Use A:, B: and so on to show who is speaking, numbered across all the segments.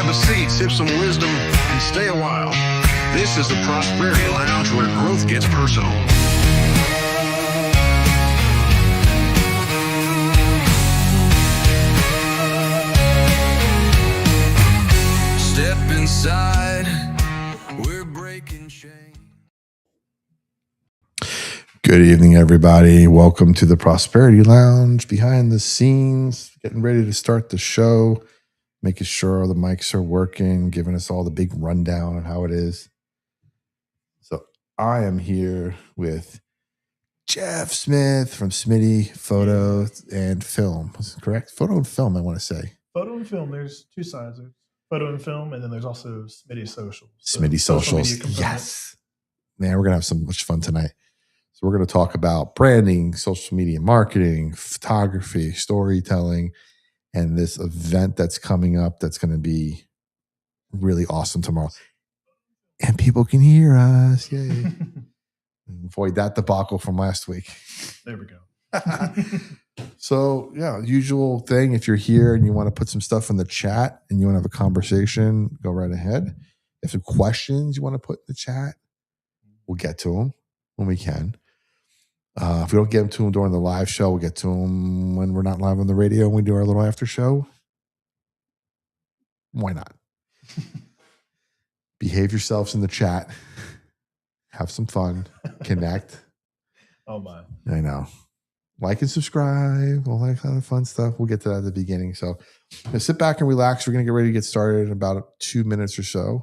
A: Grab a seat, sip some wisdom, and stay a while. This is the Prosperity Lounge, where growth gets personal. Step inside, we're breaking chains.
B: Good evening, everybody. Welcome to the Prosperity Lounge. Behind the scenes, getting ready to start the show, making sure all the mics are working, giving us all the big rundown on how it is. So I am here with Jeff Smith from Smitty Photo and Film. Is it correct? Photo and Film, I want to say.
C: Photo and film, there's two sides. There's photo and film, and then there's also Smitty Socials.
B: Smitty Socials. Yes. Man, we're going to have so much fun tonight. So we're going to talk about branding, social media marketing, photography, storytelling, and this event that's coming up that's going to be really awesome tomorrow. And people can hear us. Yay. Avoid that debacle from last week.
C: There we go.
B: So, yeah, usual thing. If you're here and you want to put some stuff in the chat and you want to have a conversation, go right ahead. If some questions you want to put in the chat, we'll get to them when we can. If we don't get them to them during the live show, we'll get to them when we're not live on the radio and we do our little after show. Why not? Behave yourselves in the chat. Have some fun. Connect.
C: Oh, my.
B: I know. Like and subscribe, all that kind of fun stuff. We'll get to that at the beginning. So sit back and relax. We're going to get ready to get started in about 2 minutes or so.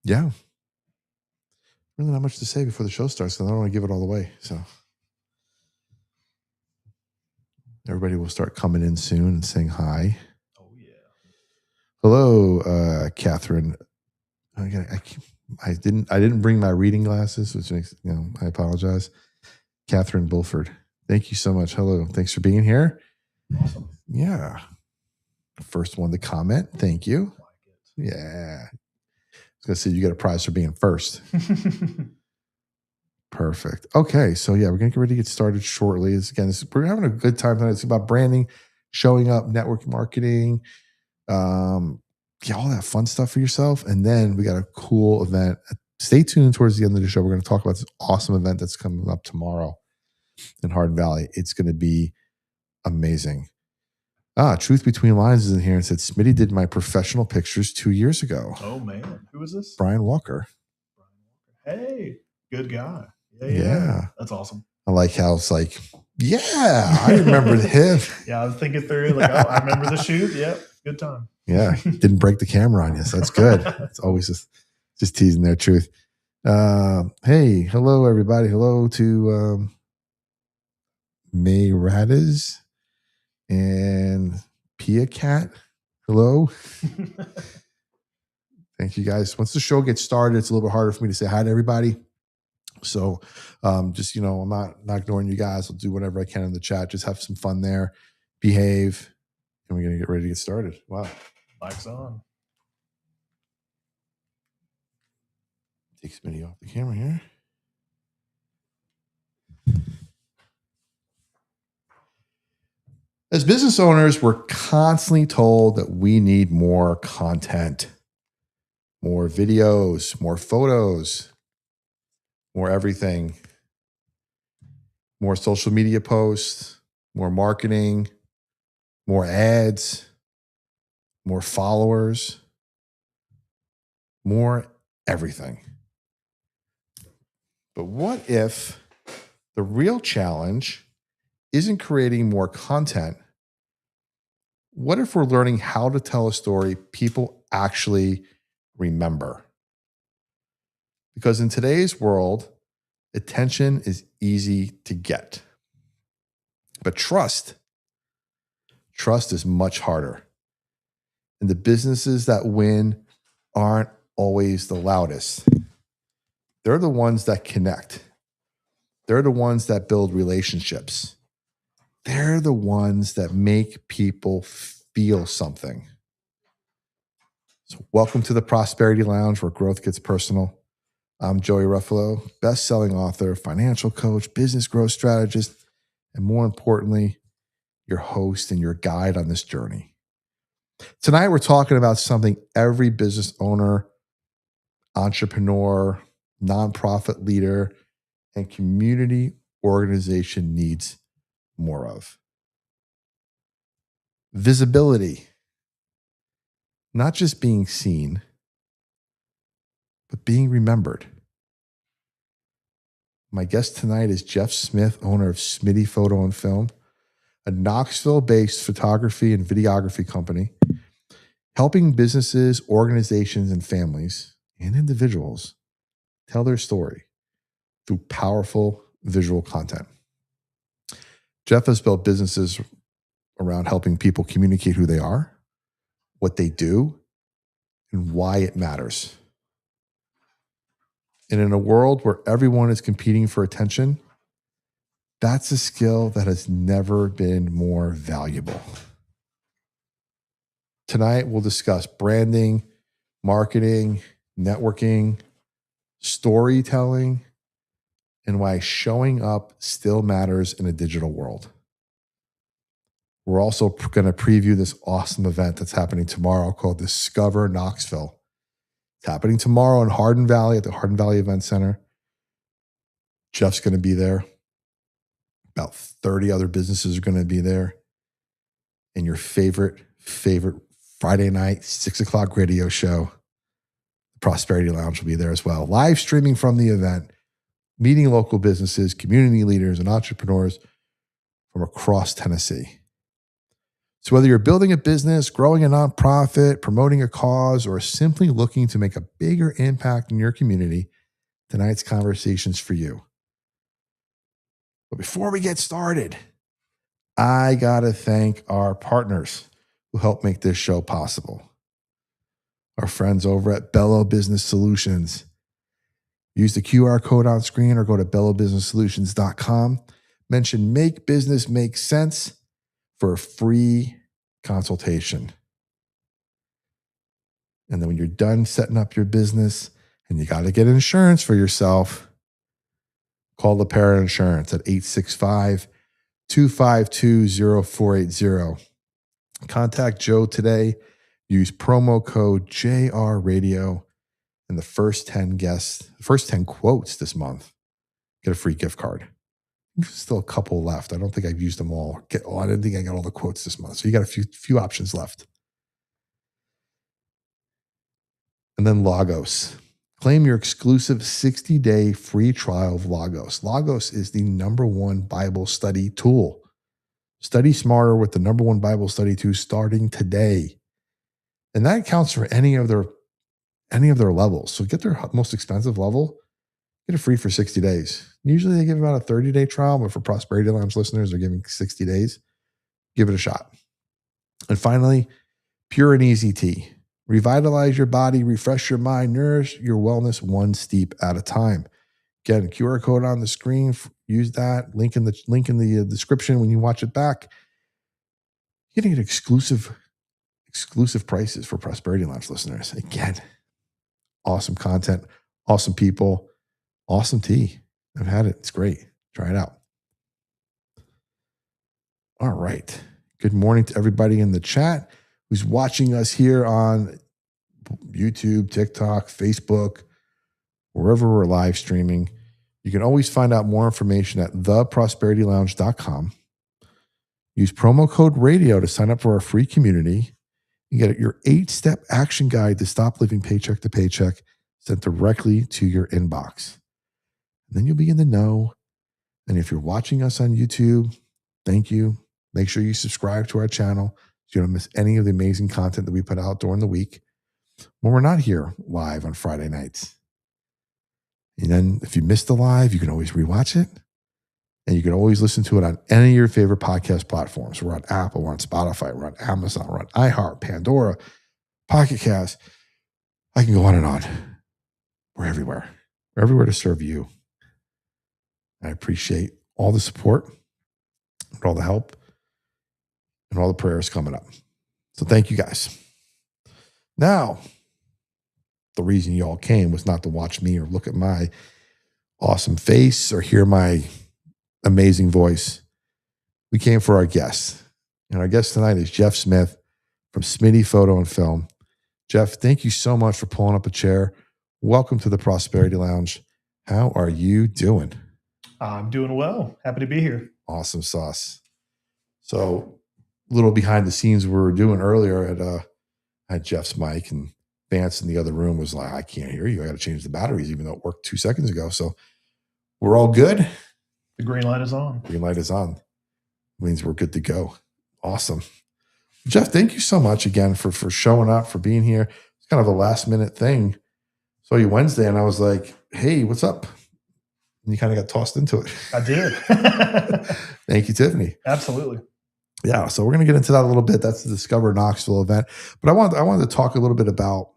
B: Yeah. Really not much to say before the show starts, because I don't want to give it all away. So everybody will start coming in soon and saying hi.
C: Oh, yeah.
B: Hello, Catherine. I didn't bring my reading glasses, which makes, I apologize. Catherine Bulford. Thank you so much. Hello. Thanks for being here.
C: Awesome.
B: Yeah. First one to comment. Thank you. Yeah. I was going to say you get a prize for being first. Perfect. Okay. So, yeah, we're going to get ready to get started shortly. We're having a good time tonight. It's about branding, showing up, network marketing, all that fun stuff for yourself. And then we got a cool event. Stay tuned towards the end of the show. We're going to talk about this awesome event that's coming up tomorrow in Hardin Valley. It's going to be amazing. Truth Between Lines is in here and said, Smitty did my professional pictures 2 years ago.
C: Oh, man. Who is this?
B: Brian Walker.
C: Hey, good guy.
B: Yeah.
C: That's awesome.
B: I like how it's like, yeah, I remember him.
C: Yeah, I was thinking through, like, I remember the shoot. Yep, good time.
B: Yeah, didn't break the camera on you, so that's good. It's always just teasing their truth. Hey, hello, everybody. Hello to May Radis and Pia Cat. Hello. Thank you, guys. Once the show gets started, it's a little bit harder for me to say hi to everybody. So just, I'm not ignoring you guys. I'll do whatever I can in the chat. Just have some fun there. Behave. And we're going to get ready to get started. Wow.
C: Mic's on.
B: Take Smitty off the camera here. As business owners, we're constantly told that we need more content, more videos, more photos, more everything, more social media posts, more marketing, more ads, more followers, more everything. But what if the real challenge isn't creating more content? What if we're learning how to tell a story people actually remember? Because in today's world, attention is easy to get. But trust is much harder. And the businesses that win aren't always the loudest. They're the ones that connect. They're the ones that build relationships. They're the ones that make people feel something. So welcome to the Prosperity Lounge, where growth gets personal. I'm Joey Ruffalo, best-selling author, financial coach, business growth strategist, and more importantly, your host and your guide on this journey. Tonight, we're talking about something every business owner, entrepreneur, nonprofit leader, and community organization needs more of. Visibility. Not just being seen, but being remembered. My guest tonight is Jeff Smith, owner of Smitty Photo and Film, a Knoxville-based photography and videography company, helping businesses, organizations, and families and individuals tell their story through powerful visual content. Jeff has built businesses around helping people communicate who they are, what they do, and why it matters. And in a world where everyone is competing for attention, that's a skill that has never been more valuable. Tonight, we'll discuss branding, marketing, networking, storytelling, and why showing up still matters in a digital world. We're also going to preview this awesome event that's happening tomorrow called Discover Knoxville. It's happening tomorrow in Hardin Valley at the Hardin Valley Event Center. Jeff's going to be there. About 30 other businesses are going to be there. And your favorite Friday night, 6:00 radio show, the Prosperity Lounge, will be there as well. Live streaming from the event, meeting local businesses, community leaders, and entrepreneurs from across Tennessee. So whether you're building a business, growing a nonprofit, promoting a cause, or simply looking to make a bigger impact in your community, tonight's conversation's for you. But before we get started, I got to thank our partners who help make this show possible. Our friends over at Bello Business Solutions. Use the QR code on screen or go to bellobusinesssolutions.com. Mention Make Business Make Sense for a free consultation. And then when you're done setting up your business and you got to get insurance for yourself, call the Para Insurance at 865-252-0480. Contact Joe today. Use promo code JRRadio, and the first 10 quotes this month get a free gift card. There's still a couple left. I don't think I've used them all. I didn't think I got all the quotes this month. So you got a few options left. And then Logos. Claim your exclusive 60-day free trial of Logos. Logos is the #1 Bible study tool. Study smarter with the #1 Bible study tool starting today. And that accounts for any of their levels. So get their most expensive level, get it free for 60 days. Usually they give about a 30-day trial, but for Prosperity Lounge listeners, they're giving 60 days. Give it a shot. And finally, Pure and Easy Tea. Revitalize your body, refresh your mind, nourish your wellness one steep at a time. Again, QR code on the screen. Use that. Link in the description when you watch it back. You're going to get exclusive prices for Prosperity Lounge listeners. Again, awesome content, awesome people, awesome tea. I've had it. It's great. Try it out. All right. Good morning to everybody in the chat who's watching us here on YouTube, TikTok, Facebook, wherever we're live streaming. You can always find out more information at theprosperitylounge.com. Use promo code radio to sign up for our free community. You get your 8-step action guide to stop living paycheck to paycheck sent directly to your inbox. And then you'll be in the know. And if you're watching us on YouTube, thank you. Make sure you subscribe to our channel so you don't miss any of the amazing content that we put out during the week when we're not here live on Friday nights. And then if you missed the live, you can always rewatch it. And you can always listen to it on any of your favorite podcast platforms. We're on Apple, we're on Spotify, we're on Amazon, we're on iHeart, Pandora, Pocket Cast. I can go on and on. We're everywhere. We're everywhere to serve you. I appreciate all the support and all the help and all the prayers coming up. So thank you guys. Now, the reason you all came was not to watch me or look at my awesome face or hear my amazing voice. We came for our guest. And our guest tonight is Jeff Smith from Smitty Photo and Film. Jeff, thank you so much for pulling up a chair. Welcome to the Prosperity Lounge. How are you doing?
C: I'm doing well. Happy to be here.
B: Awesome sauce. So, a little behind the scenes we were doing earlier at Jeff's mic, and Vance in the other room was like, I can't hear you. I got to change the batteries, even though it worked 2 seconds ago. So, we're all good.
C: The green light is on.
B: Green light is on. Means we're good to go. Awesome. Jeff, thank you so much again for showing up, for being here. It's kind of a last minute thing. Saw you Wednesday, and I was like, hey, what's up? And you kind of got tossed into it.
C: I did.
B: Thank you, Tiffany.
C: Absolutely.
B: Yeah, so we're going to get into that a little bit. That's the Discover Knoxville event. But I wanted to talk a little bit about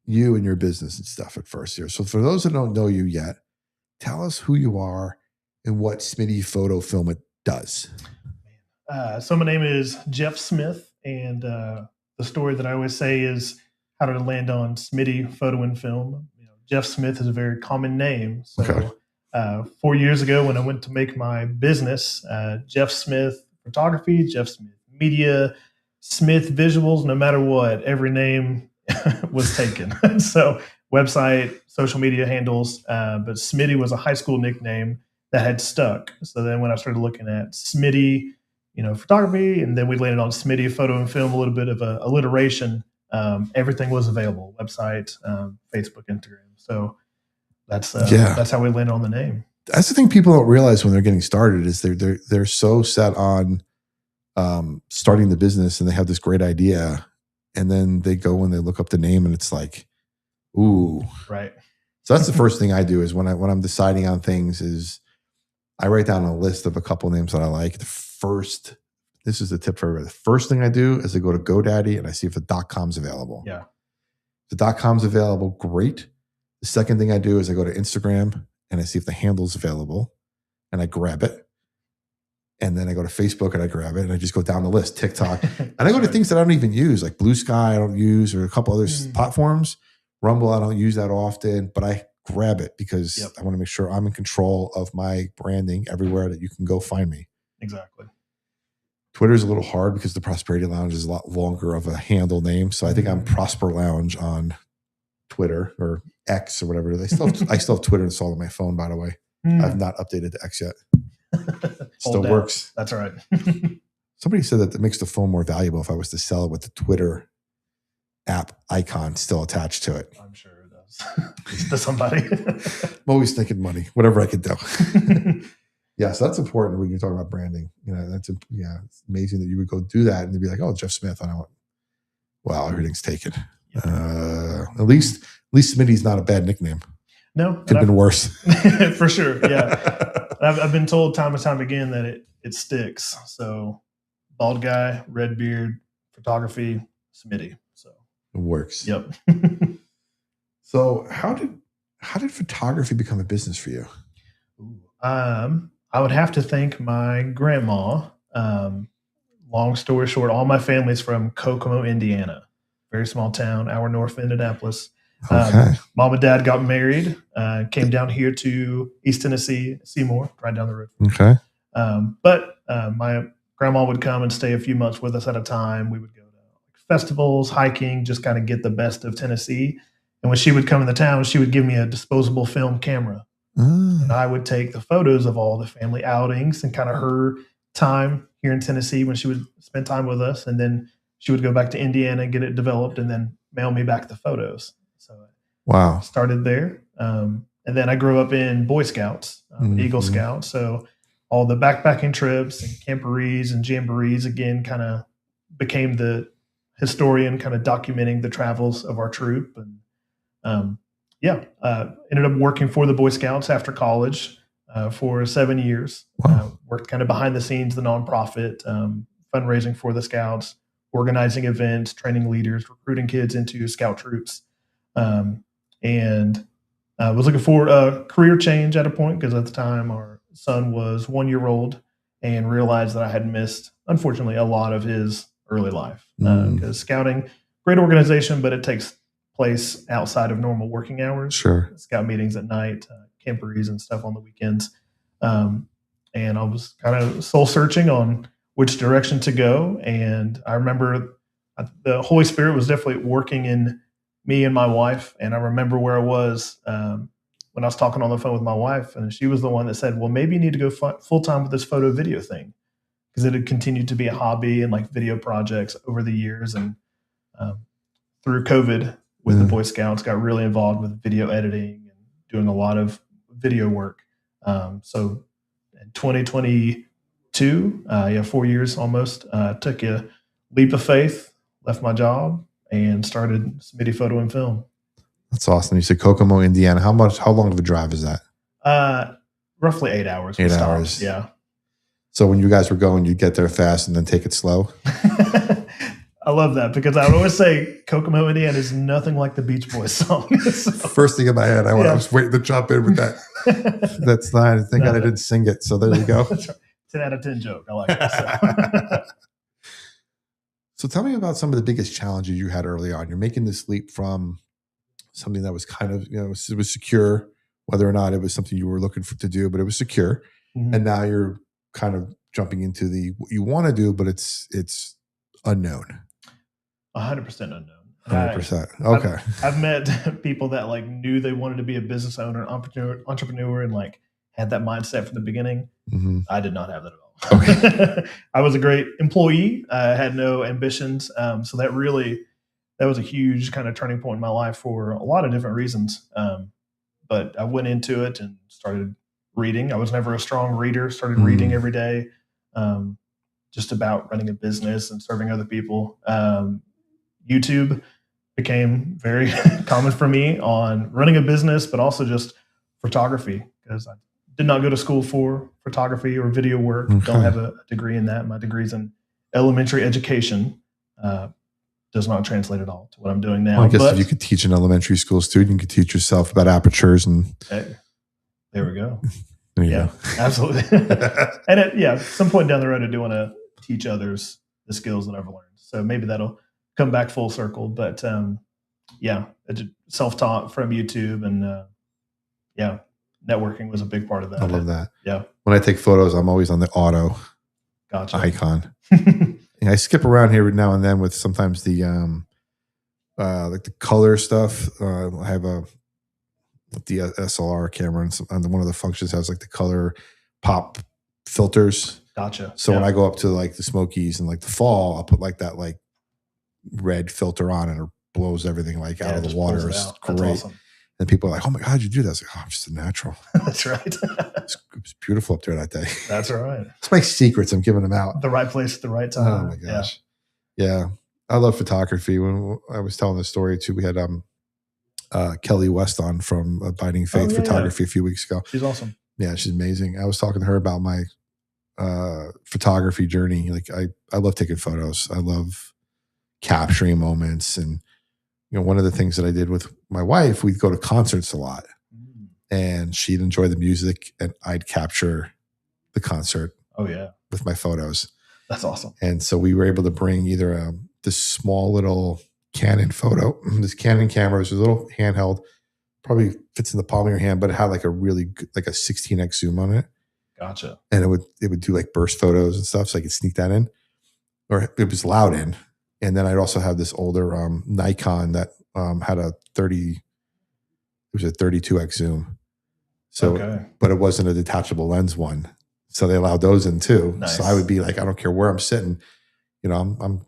B: you and your business and stuff at first here. So for those that don't know you yet, tell us who you are and what Smitty Photo Film does.
C: So my name is Jeff Smith, and the story that I always say is how to land on Smitty Photo and Film. Jeff Smith is a very common name. So
B: Okay.
C: 4 years ago, when I went to make my business, Jeff Smith Photography, Jeff Smith Media, Smith Visuals, no matter what, every name was taken. So website, social media handles, but Smitty was a high school nickname that had stuck. So then when I started looking at Smitty, photography, and then we landed on Smitty Photo and Film, a little bit of a alliteration. Everything was available: website, Facebook, Instagram. So that's how we landed on the name.
B: That's the thing people don't realize when they're getting started is they're so set on starting the business, and they have this great idea, and then they go and they look up the name, and it's like, ooh,
C: right.
B: So that's the first thing I do is when I'm deciding on things is I write down a list of a couple names that I like. This is the tip for everybody. The first thing I do is I go to GoDaddy and I see if the .com's available.
C: Yeah.
B: If the .com's available, great. The second thing I do is I go to Instagram and I see if the handle's available, and I grab it. And then I go to Facebook and I grab it, and I just go down the list, TikTok. And I go to things that I don't even use, like Blue Sky I don't use, or a couple other platforms. Rumble I don't use that often, but I grab it because I want to make sure I'm in control of my branding everywhere that you can go find me.
C: Exactly.
B: Twitter is a little hard because the Prosperity Lounge is a lot longer of a handle name. So I think I'm Prosper Lounge on Twitter or X or whatever. I still have Twitter installed on my phone, by the way. I've not updated to X yet. Still works.
C: That's all right.
B: Somebody said that makes the phone more valuable if I was to sell it with the Twitter app icon still attached to it.
C: I'm sure it does. To somebody.
B: I'm always thinking money, whatever I could do. Yeah, so that's important when you're talking about branding. It's amazing that you would go do that and they'd be like, "Oh, Jeff Smith." And I went, "Wow, everything's taken." At least Smitty's not a bad nickname.
C: No,
B: could have been worse.
C: For sure. Yeah, I've been told time and time again that it sticks. So, bald guy, red beard, photography, Smitty. So
B: it works.
C: Yep.
B: So how did photography become a business for you?
C: I would have to thank my grandma. Long story short, all my family's from Kokomo, Indiana, very small town, hour north of Indianapolis.
B: Okay.
C: Mom and dad got married, came down here to East Tennessee, Seymour, right down the road.
B: Okay.
C: But my grandma would come and stay a few months with us at a time. We would go to festivals, hiking, just kind of get the best of Tennessee. And when she would come in the town, she would give me a disposable film camera. And I would take the photos of all the family outings and kind of her time here in Tennessee when she would spend time with us. And then she would go back to Indiana and get it developed and then mail me back the photos. So
B: wow.
C: Started there. And then I grew up in Boy Scouts, Eagle Scout. So all the backpacking trips and camporees and jamborees, again, kind of became the historian kind of documenting the travels of our troop. And ended up working for the Boy Scouts after college for 7 years.
B: Wow.
C: Worked kind of behind the scenes, the nonprofit, fundraising for the Scouts, organizing events, training leaders, recruiting kids into Scout troops. And was looking for a career change at a point because at the time our son was 1 year old and realized that I had missed, unfortunately, a lot of his early life. Because Scouting, great organization, but it takes place outside of normal working hours.
B: Sure.
C: Scout meetings at night, camporees and stuff on the weekends. And I was kind of soul searching on which direction to go. And I remember The Holy Spirit was definitely working in me and my wife. And I remember where I was when I was talking on the phone with my wife, and she was the one that said, well, maybe you need to go full time with this photo video thing, because it had continued to be a hobby and like video projects over the years. And through COVID with the Boy Scouts, got really involved with video editing and doing a lot of video work. So in 2022, 4 years almost, took a leap of faith, left my job, and started Smitty Photo and Film.
B: That's awesome. You said Kokomo, Indiana. How long of a drive is that?
C: Roughly 8 hours.
B: 8 hours.
C: Yeah.
B: So when you guys were going, you'd get there fast and then take it slow?
C: I love that, because I would always say Kokomo, Indiana is nothing like the Beach Boys song. So,
B: first thing in my head, I was waiting to jump in with that. That's nice. Thank God I didn't sing it. So there you go.
C: 10 out of 10 joke. I like it.
B: So tell me about some of the biggest challenges you had early on. You're making this leap from something that was kind of, it was secure, whether or not it was something you were looking to do, but it was secure. Mm-hmm. And now you're kind of jumping into what you want to do, but it's unknown.
C: 100% unknown.
B: 100%. Okay.
C: I've met people that like knew they wanted to be a business owner, entrepreneur, and like had that mindset from the beginning. Mm-hmm. I did not have that at all. Okay. I was a great employee. I had no ambitions. So that was a huge kind of turning point in my life for a lot of different reasons. But I went into it and started reading. I was never a strong reader. Started reading every day, just about running a business and serving other people. YouTube became very common for me on running a business, but also just photography, because I did not go to school for photography or video work. Okay. Don't have a degree in that. My degree's in elementary education. Does not translate at all to what I'm doing now.
B: Well, I guess if you could teach an elementary school student, you could teach yourself about apertures and.
C: Hey, there we go.
B: There you go.
C: Absolutely. And at some point down the road, I do want to teach others the skills that I've learned. So maybe that'll come back full circle. But self-taught from YouTube, and networking was a big part of that.
B: I love that.
C: Yeah.
B: When I take photos, I'm always on the auto icon. And I skip around here now and then with sometimes the like the color stuff. I have the SLR camera, and one of the functions has like the color pop filters.
C: Gotcha.
B: So when I go up to like the Smokies and like the fall, I'll put like that like red filter on, and it blows everything like out of the water. It's great. Awesome. And people are like, "Oh my God, how'd you do that?" I was like, "Oh, I'm just a natural."
C: That's right.
B: It was beautiful up there that day.
C: That's right.
B: It's my secrets. I'm giving them out.
C: The right place at the right time.
B: Oh my gosh. Yeah. I love photography. When I was telling the story too, we had Kelly West on from Abiding Faith Photography a few weeks ago.
C: She's awesome.
B: Yeah, she's amazing. I was talking to her about my photography journey. Like I love taking photos. I love capturing moments. And one of the things that I did with my wife, we'd go to concerts a lot, and she'd enjoy the music and I'd capture the concert.
C: Oh yeah.
B: With my photos.
C: That's awesome.
B: And so we were able to bring either this small little Canon photo, this Canon camera, was a little handheld, probably fits in the palm of your hand, but it had like a really good, like a 16x zoom on it.
C: Gotcha.
B: And it would do like burst photos and stuff, so I could sneak that in, or it was loud in. And then I'd also have this older Nikon that had a 32x zoom. So, but it wasn't a detachable lens one. So they allowed those in too. Nice. So I would be like, I don't care where I'm sitting. I'm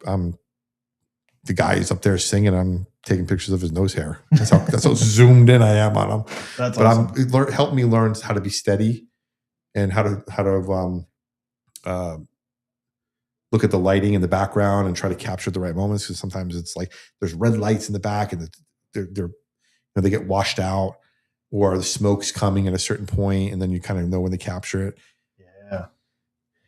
B: the guy who's up there singing. I'm taking pictures of his nose hair. That's how zoomed in I am on him.
C: That's awesome.
B: It helped me learn how to be steady and how to look at the lighting in the background and try to capture the right moments. Because sometimes it's like there's red lights in the back and they get washed out, or the smoke's coming at a certain point, and then you kind of know when to capture it.
C: Yeah.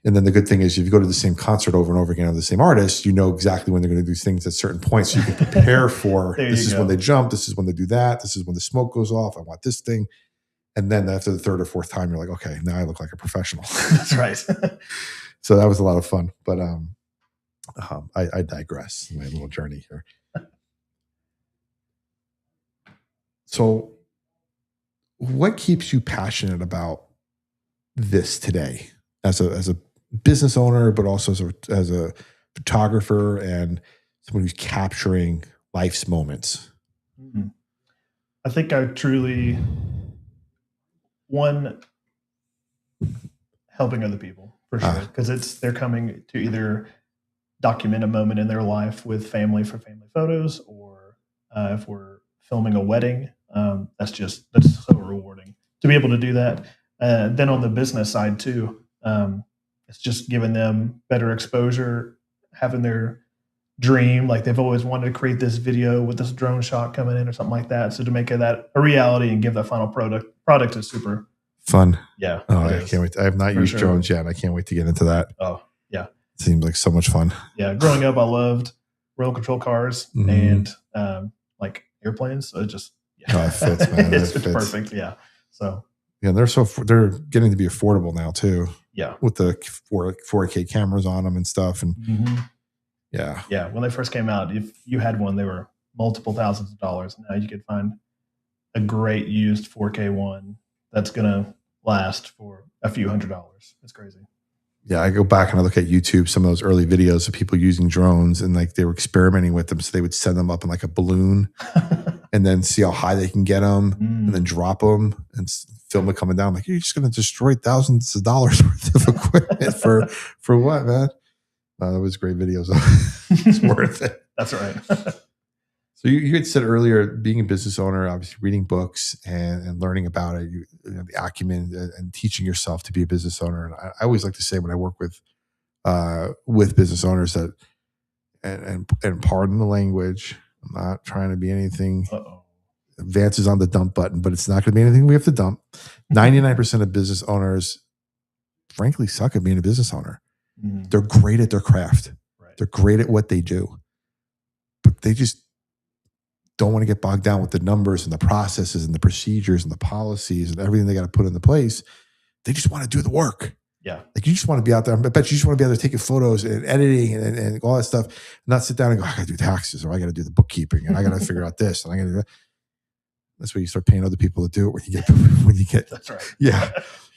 B: And then the good thing is, if you go to the same concert over and over again of the same artist, you know exactly when they're going to do things at certain points. So you can prepare for this is when they jump, this is when they do that, this is when the smoke goes off, I want this thing. And then after the third or fourth time, you're like, okay, now I look like a professional.
C: That's right.
B: So that was a lot of fun. But I digress in my little journey here. So what keeps you passionate about this today as a business owner, but also as a photographer and someone who's capturing life's moments?
C: Mhm. I think I truly, one, helping other people for sure, because they're coming to either document a moment in their life with family for family photos, or if we're filming a wedding, that's so rewarding to be able to do that. Then on the business side too, it's just giving them better exposure, having their dream, like they've always wanted to create this video with this drone shot coming in or something like that. So to make that a reality and give that final product is super
B: Fun.
C: yeah.
B: Oh, I can't wait. I have not used drones yet. I can't wait to get into that.
C: Oh yeah.
B: It seems like so much fun.
C: Yeah. Growing up, I loved remote control cars and like airplanes. So it just
B: it fits, man.
C: it's perfect. Yeah. So
B: yeah, they're getting to be affordable now too.
C: Yeah.
B: With the 4K cameras on them and stuff. And yeah.
C: Yeah. When they first came out, if you had one, they were multiple thousands of dollars. Now you could find a great used 4K one that's gonna last for a few $100s. It's crazy.
B: Yeah, I go back and I look at YouTube, some of those early videos of people using drones, and like they were experimenting with them. So they would send them up in like a balloon and then see how high they can get them and then drop them and film it coming down. I'm like, you're just going to destroy thousands of dollars worth of equipment for what, man? That was great videos. It's worth it.
C: That's right.
B: So you had said earlier, being a business owner, obviously reading books and learning about it, the acumen and teaching yourself to be a business owner. And I always like to say when I work with business owners that, and pardon the language, I'm not trying to be anything. Advances on the dump button, but it's not going to be anything we have to dump. 99% of business owners, frankly, suck at being a business owner. They're great at their craft. Right. They're great at what they do, but they just don't want to get bogged down with the numbers and the processes and the procedures and the policies and everything they got to put into place. They just want to do the work. Yeah. Like you just want to be out there. I bet you just want to be out there taking photos and editing and all that stuff, and not sit down and go, I got to do taxes, or I got to do the bookkeeping, and I got to figure out this, and I got to do that. That's where you start paying other people to do it when you get, that's right. Yeah.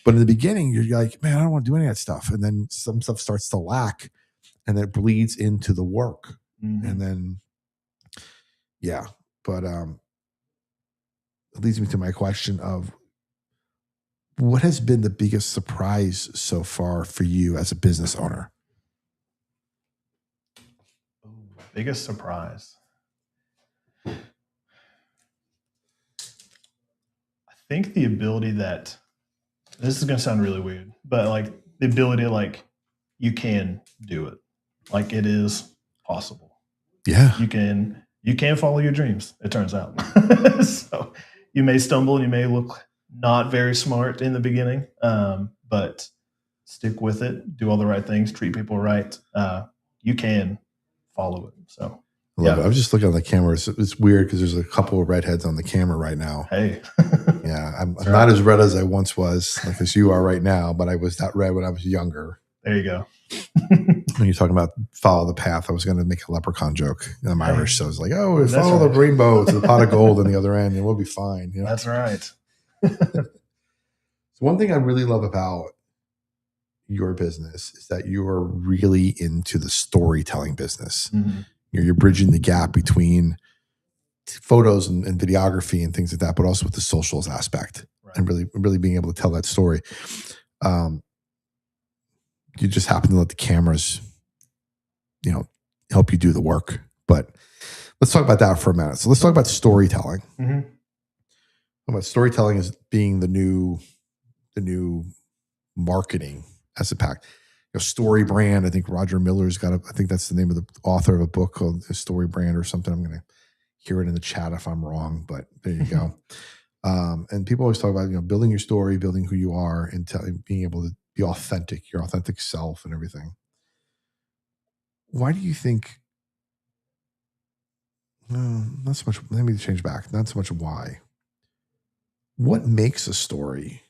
B: But in the beginning, you're like, man, I don't want to do any of that stuff. And then some stuff starts to lack, and then it bleeds into the work. And then, yeah. But it leads me to my question of what has been the biggest surprise so far for you as a business owner?
C: Biggest surprise. I think the ability that, this is going to sound really weird, but like the ability, like you can do it. Like it is possible.
B: Yeah.
C: You can follow your dreams, it turns out. So you may stumble and you may look not very smart in the beginning, but stick with it, do all the right things, treat people right. You can follow it. So
B: I love it. I was just looking at the camera. It's weird because there's a couple of redheads on the camera right now. Hey. Yeah, I'm not as red as I once was, like as you are right now, but I was that red when I was younger.
C: There you go.
B: When you're talking about follow the path, I was going to make a leprechaun joke. I'm Irish, so I was like, oh, follow the rainbow to the pot of gold on the other end, and we'll be fine. You know?
C: That's right.
B: So one thing I really love about your business is that you are really into the storytelling business. You're bridging the gap between photos and videography and things like that, but also with the socials aspect, right, and really being able to tell that story. You just happen to let the cameras, help you do the work. But let's talk about that for a minute. So let's talk about storytelling. About storytelling as being the new marketing as a pack. Story brand. I think Roger Miller's got I think that's the name of the author of a book called The Story Brand or something. I'm going to hear it in the chat if I'm wrong, but there you go. And people always talk about, building your story, building who you are, and being able to be authentic, your authentic self and everything. Why do you think, not so much, let me change back, not so much why. What makes a story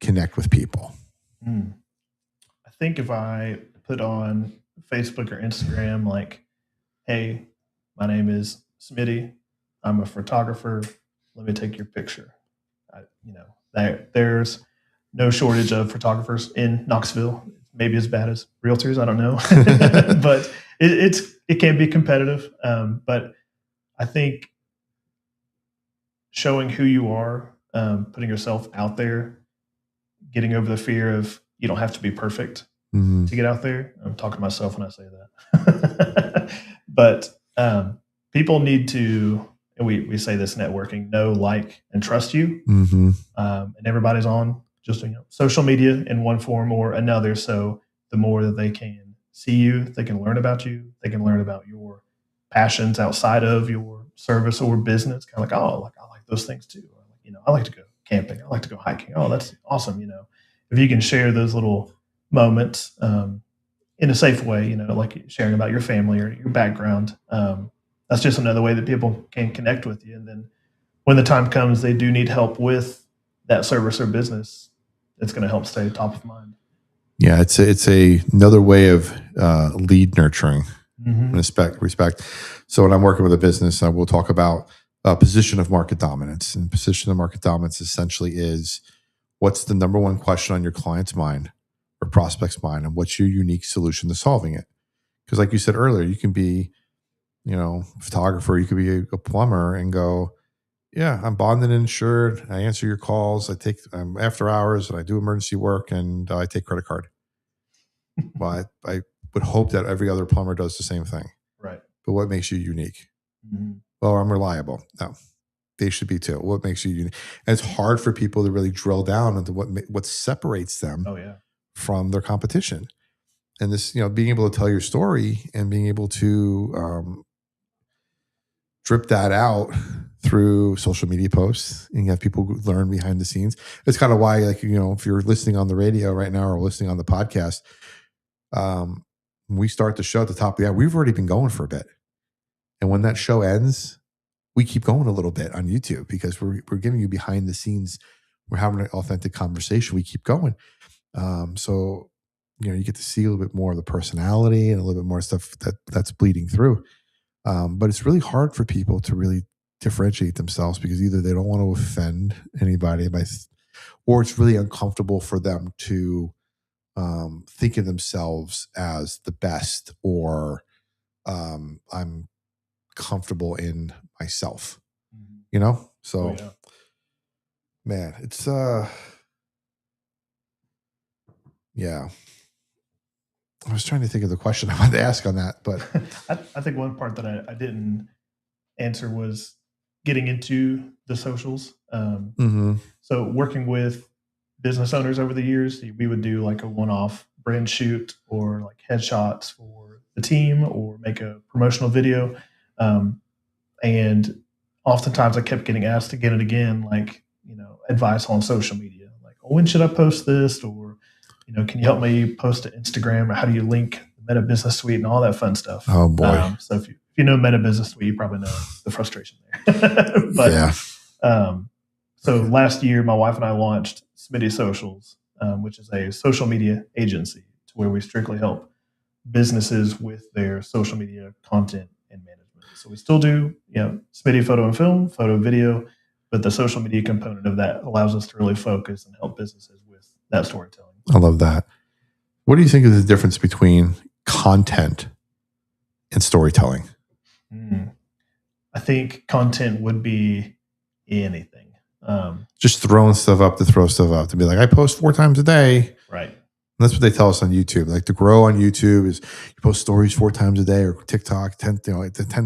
B: connect with people?
C: I think if I put on Facebook or Instagram, like, hey, my name is Smitty, I'm a photographer, let me take your picture. There's no shortage of photographers in Knoxville, maybe as bad as realtors, I don't know. But it's it can be competitive, but I think showing who you are, putting yourself out there, getting over the fear of you don't have to be perfect
B: Mhm.
C: to get out there. I'm talking to myself when I say that. But people need to, and we say this networking, know, like, and trust you.
B: Mhm.
C: And everybody's on just social media in one form or another. So the more that they can see you, they can learn about you, they can learn about your passions outside of your service or business. Kind of like, oh, like I like those things too. Or, I like to go camping. I like to go hiking. Oh, that's awesome. If you can share those little moments in a safe way, like sharing about your family or your background. That's just another way that people can connect with you. And then when the time comes, they do need help with that service or business, it's going to help stay top of mind.
B: Yeah, it's another way of lead nurturing
C: Mm-hmm.
B: and respect. So when I'm working with a business, I will talk about a position of market dominance. And position of market dominance essentially is what's the number one question on your client's mind or prospect's mind, and what's your unique solution to solving it? Because like you said earlier, you can be, a photographer, you could be a plumber and go, yeah, I'm bonded and insured. I answer your calls. I take after hours and I do emergency work and I take credit card. Well, I would hope that every other plumber does the same thing.
C: Right.
B: But what makes you unique?
C: Mm-hmm.
B: Well, I'm reliable. No, they should be too. What makes you unique? And it's hard for people to really drill down into what separates them from their competition. And this, being able to tell your story and being able to drip that out through social media posts and you have people learn behind the scenes. It's kind of why, if you're listening on the radio right now or listening on the podcast, when we start the show at the top of the hour, we've already been going for a bit. And when that show ends, we keep going a little bit on YouTube because we're giving you behind the scenes. We're having an authentic conversation. We keep going. So, you get to see a little bit more of the personality and a little bit more stuff that's bleeding through. But it's really hard for people to really differentiate themselves because either they don't want to offend anybody or it's really uncomfortable for them to think of themselves as the best or I'm comfortable in myself, So, man, it's yeah. I was trying to think of the question I wanted to ask on that, but
C: I think one part that I didn't answer was getting into the socials. So working with business owners over the years, we would do like a one-off brand shoot or like headshots for the team or make a promotional video. And oftentimes I kept getting asked again and again, like, advice on social media, like, oh, when should I post this? Or, can you help me post to Instagram? Or how do you link the Meta Business Suite and all that fun stuff?
B: Oh boy.
C: So if you know Meta Business Suite, you probably know the frustration there. But
B: yeah.
C: So last year, my wife and I launched Smitty Socials, which is a social media agency to where we strictly help businesses with their social media content and management. So we still do, Smitty photo and film, photo, video, but the social media component of that allows us to really focus and help businesses with that storytelling.
B: I love that. What do you think is the difference between content and storytelling?
C: I think content would be anything.
B: Just throwing stuff up to throw stuff up to be like, I post 4 times a day.
C: Right.
B: And that's what they tell us on YouTube. Like to grow on YouTube is you post stories 4 times a day or TikTok 10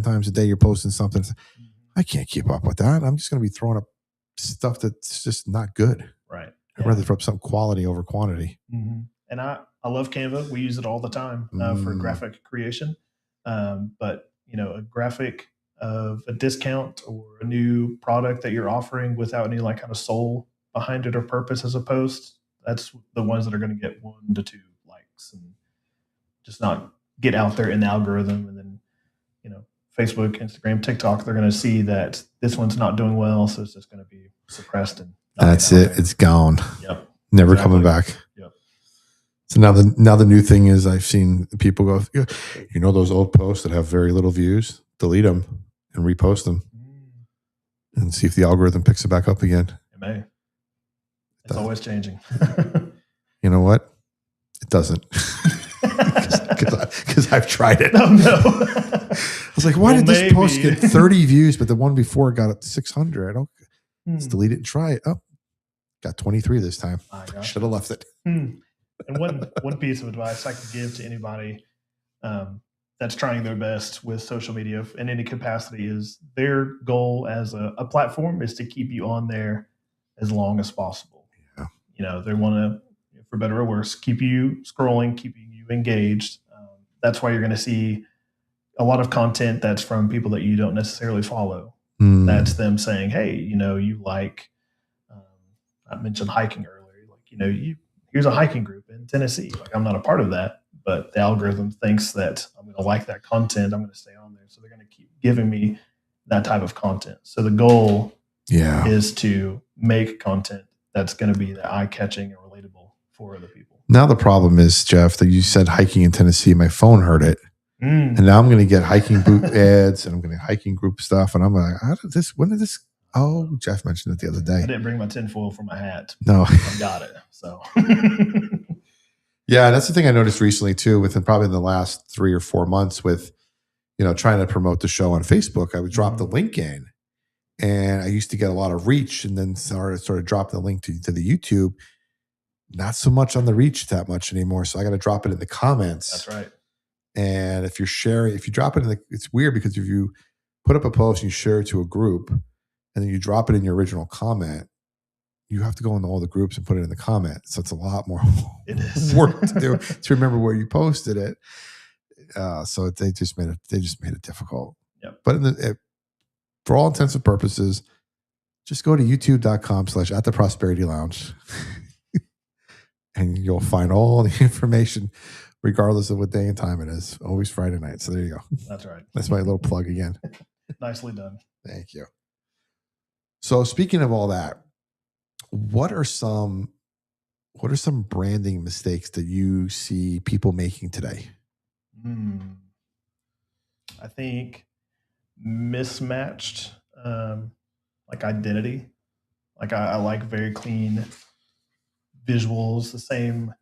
B: times a day. You're posting something. I can't keep up with that. I'm just going to be throwing up stuff that's just not good.
C: Right.
B: I'd rather throw up some quality over quantity.
C: Mm-hmm. And I love Canva. We use it all the time for graphic creation. But a graphic of a discount or a new product that you're offering without any like kind of soul behind it or purpose as a post, that's the ones that are going to get 1 to 2 likes and just not get out there in the algorithm. And then, Facebook, Instagram, TikTok, they're going to see that this one's not doing well. So it's just going to be suppressed. And
B: that's it. It's gone.
C: Yep.
B: Never coming back.
C: Yep.
B: So now the new thing is I've seen people go, those old posts that have very little views, delete them and repost them and see if the algorithm picks it back up again.
C: It may. It's always changing.
B: You know what? It doesn't. Because because I've tried it.
C: Oh no.
B: I was like, why did this post get 30 views, but the one before got up to 600? Let's delete it and try it. Oh, got 23 this time. I should have left it.
C: And one piece of advice I could give to anybody that's trying their best with social media in any capacity is their goal as a platform is to keep you on there as long as possible.
B: Yeah.
C: You know, they want to, for better or worse, keep you scrolling, keeping you engaged. That's why you're going to see a lot of content that's from people that you don't necessarily follow. That's them saying, hey, you know, you like, I mentioned hiking earlier, like, you know, here's a hiking group in Tennessee. Like, I'm not a part of that, but the algorithm thinks that I'm going to like that content. I'm going to stay on there. So they're going to keep giving me that type of content. So the goal is to make content that's going to be that eye-catching and relatable for other people.
B: Now the problem is, Jeff, that you said hiking in Tennessee. My phone heard it. And now I'm going to get hiking boot ads and I'm going to hiking group stuff. And I'm like, when did this? Oh, Jeff mentioned it the other day.
C: I didn't bring my tinfoil for my hat.
B: No.
C: I got it. So.
B: Yeah, that's the thing I noticed recently too, within probably in the last 3 or 4 months with, you know, trying to promote the show on Facebook. I would drop the link in and I used to get a lot of reach and then sort of drop the link to the YouTube. Not so much on the reach that much anymore. So I got to drop it in the comments.
C: That's right.
B: And if you're sharing, if you drop it it's weird because if you put up a post and you share it to a group and then you drop it in your original comment, you have to go into all the groups and put it in the comment. So it's a lot more work to do to remember where you posted it. So they just made it difficult.
C: Yep.
B: But for all intents and purposes, just go to youtube.com/@theprosperitylounge and you'll find all the information regardless of what day and time it is. Always Friday night. So there you go.
C: That's right.
B: That's my little plug again.
C: Nicely done.
B: Thank you. So speaking of all that, what are some branding mistakes that you see people making today?
C: I think mismatched like identity. Like I like very clean visuals, the same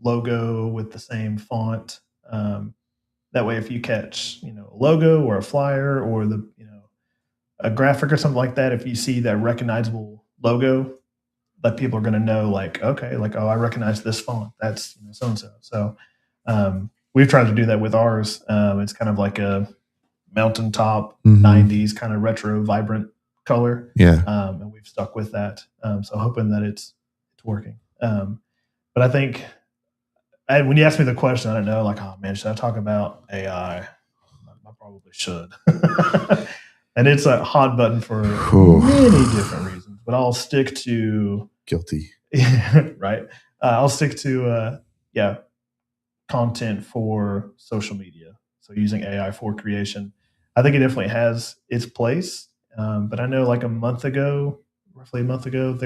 C: logo with the same font. That way, if you catch, you know, a logo or a flyer or a graphic or something like that, if you see that recognizable logo, that people are going to know, like, okay, like, oh, I recognize this font. That's, you know, so and so. So we've tried to do that with ours. It's kind of like a mountaintop 90s kind of retro, vibrant color.
B: Yeah.
C: And we've stuck with that. So hoping that it's working. But I think. When you ask me the question, I don't know, like, oh man, should I talk about AI? I probably should. And it's a hot button for many different reasons, but I'll stick to
B: guilty.
C: Right. I'll stick to, content for social media. So using AI for creation, I think it definitely has its place. But I know like roughly a month ago,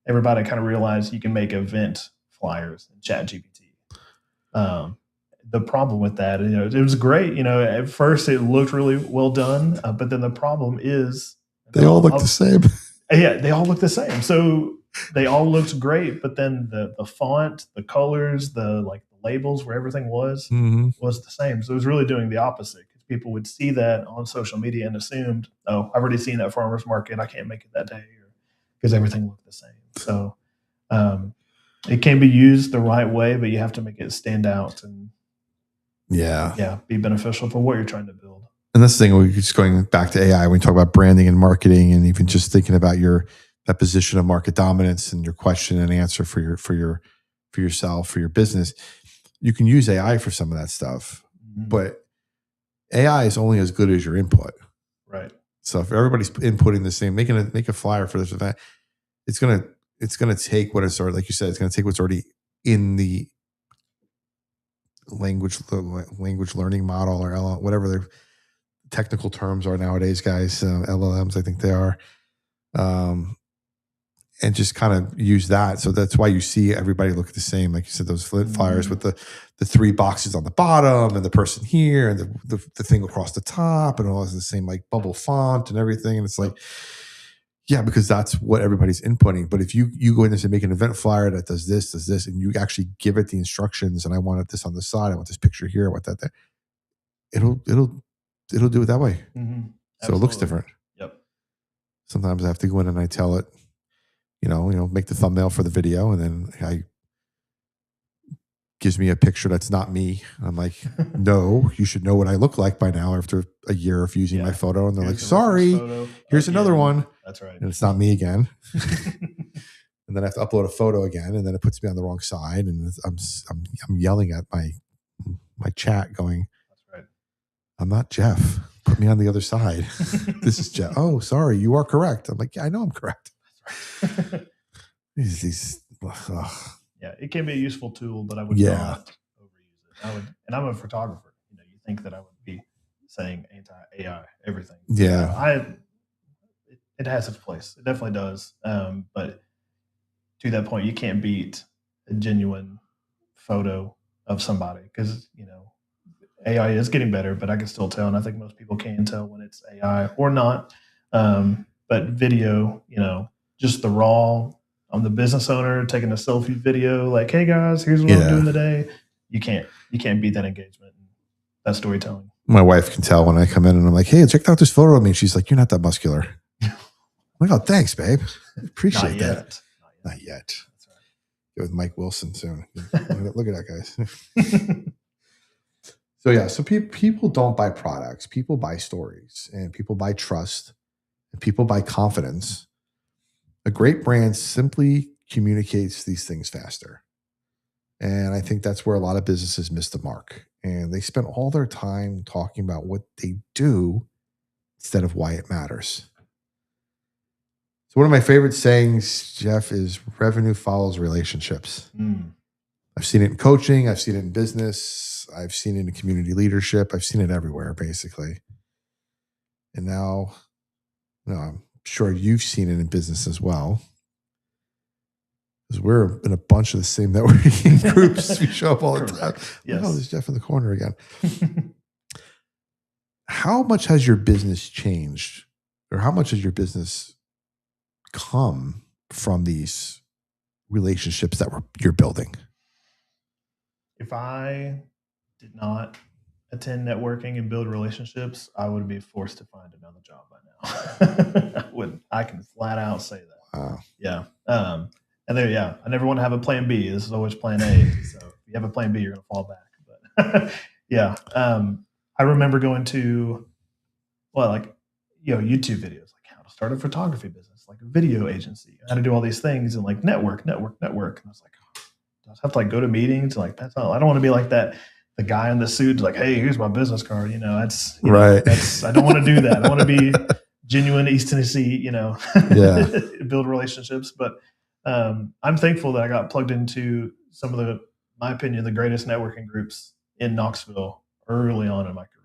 C: everybody kind of realized you can make event flyers in ChatGPT. The problem with that, you know, it was great. You know, at first it looked really well done, but then the problem is
B: they all look the same.
C: Yeah, they all look the same. So they all looked great, but then the font, the colors, the labels where everything was the same. So it was really doing the opposite because people would see that on social media and assumed, oh, I've already seen that farmer's market. I can't make it that day because everything looked the same. So it can be used the right way, but you have to make it stand out and be beneficial for what you're trying to build.
B: And that's the thing, we're just going back to AI when we talk about branding and marketing, and even just thinking about that position of market dominance and your question and answer for yourself, for your business. You can use AI for some of that stuff, but AI is only as good as your input.
C: Right.
B: So if everybody's inputting the same, make a flyer for this event, it's gonna take what is already, like you said, it's gonna take what's already in the language learning model or whatever their technical terms are nowadays, guys. LLMs, I think they are, and just kind of use that. So that's why you see everybody look the same, like you said, those flyers with the 3 boxes on the bottom and the person here and the thing across the top, and all is the same like bubble font and everything. And it's like, Yeah, because that's what everybody's inputting. But if you go in and say, make an event flyer that does this, and you actually give it the instructions, and I want this on the side, I want this picture here, I want that there, it'll do it that way.
C: Mm-hmm.
B: So it looks different.
C: Yep.
B: Sometimes I have to go in and I tell it, make the thumbnail for the video, and then gives me a picture that's not me. I'm like, no, you should know what I look like by now after a year of using my photo. And they're like, sorry, here's another one.
C: That's right.
B: And it's not me again. And then I have to upload a photo again, and then it puts me on the wrong side, and I'm yelling at my chat, going,
C: "That's right.
B: I'm not Jeff. Put me on the other side. This is Jeff. Oh, sorry, you are correct." I'm like, yeah, I know I'm correct.
C: That's right. Yeah, it can be a useful tool, but I would not overuse it. And I'm a photographer. You think that I would be saying anti-AI everything?
B: Yeah,
C: it has its place. It definitely does. But to that point, you can't beat a genuine photo of somebody, because AI is getting better, but I can still tell, and I think most people can tell when it's AI or not. But video, just the raw. I'm the business owner taking a selfie video, like, "Hey guys, here's what I'm doing today." You can't beat that engagement, that storytelling.
B: My wife can tell when I come in and I'm like, "Hey, check out this photo of me." She's like, "You're not that muscular." I'm like, "Oh, thanks, babe. Appreciate that." Not yet. That's right. Get with Mike Wilson soon. Look at that, guys. So yeah, so people don't buy products. People buy stories, and people buy trust, and people buy confidence. A great brand simply communicates these things faster. And I think that's where a lot of businesses miss the mark. And they spend all their time talking about what they do instead of why it matters. So one of my favorite sayings, Jeff, is revenue follows relationships. I've seen it in coaching. I've seen it in business. I've seen it in community leadership. I've seen it everywhere, basically. And now, I'm sure you've seen it in business as well, because we're in a bunch of the same networking groups. We show up all the time.
C: Yes.
B: Oh, there's Jeff in the corner again. How much has your business changed, or how much has your business come from these relationships that you're building?
C: If I did not attend networking and build relationships, I would be forced to find another job by now. I can flat out say that.
B: Wow.
C: Yeah. And I never want to have a plan B. This is always plan A. So if you have a plan B, you're going to fall back. But yeah. I remember going to, YouTube videos, like how to start a photography business, like a video agency, how to do all these things, and like network. And I was like, do I have to go to meetings? I don't want to be like that. The guy in the suit, like, "Hey, here's my business card." That's
B: right.
C: I don't want to do that. I want to be genuine East Tennessee, build relationships. But I'm thankful that I got plugged into some of my opinion, the greatest networking groups in Knoxville early on in my career.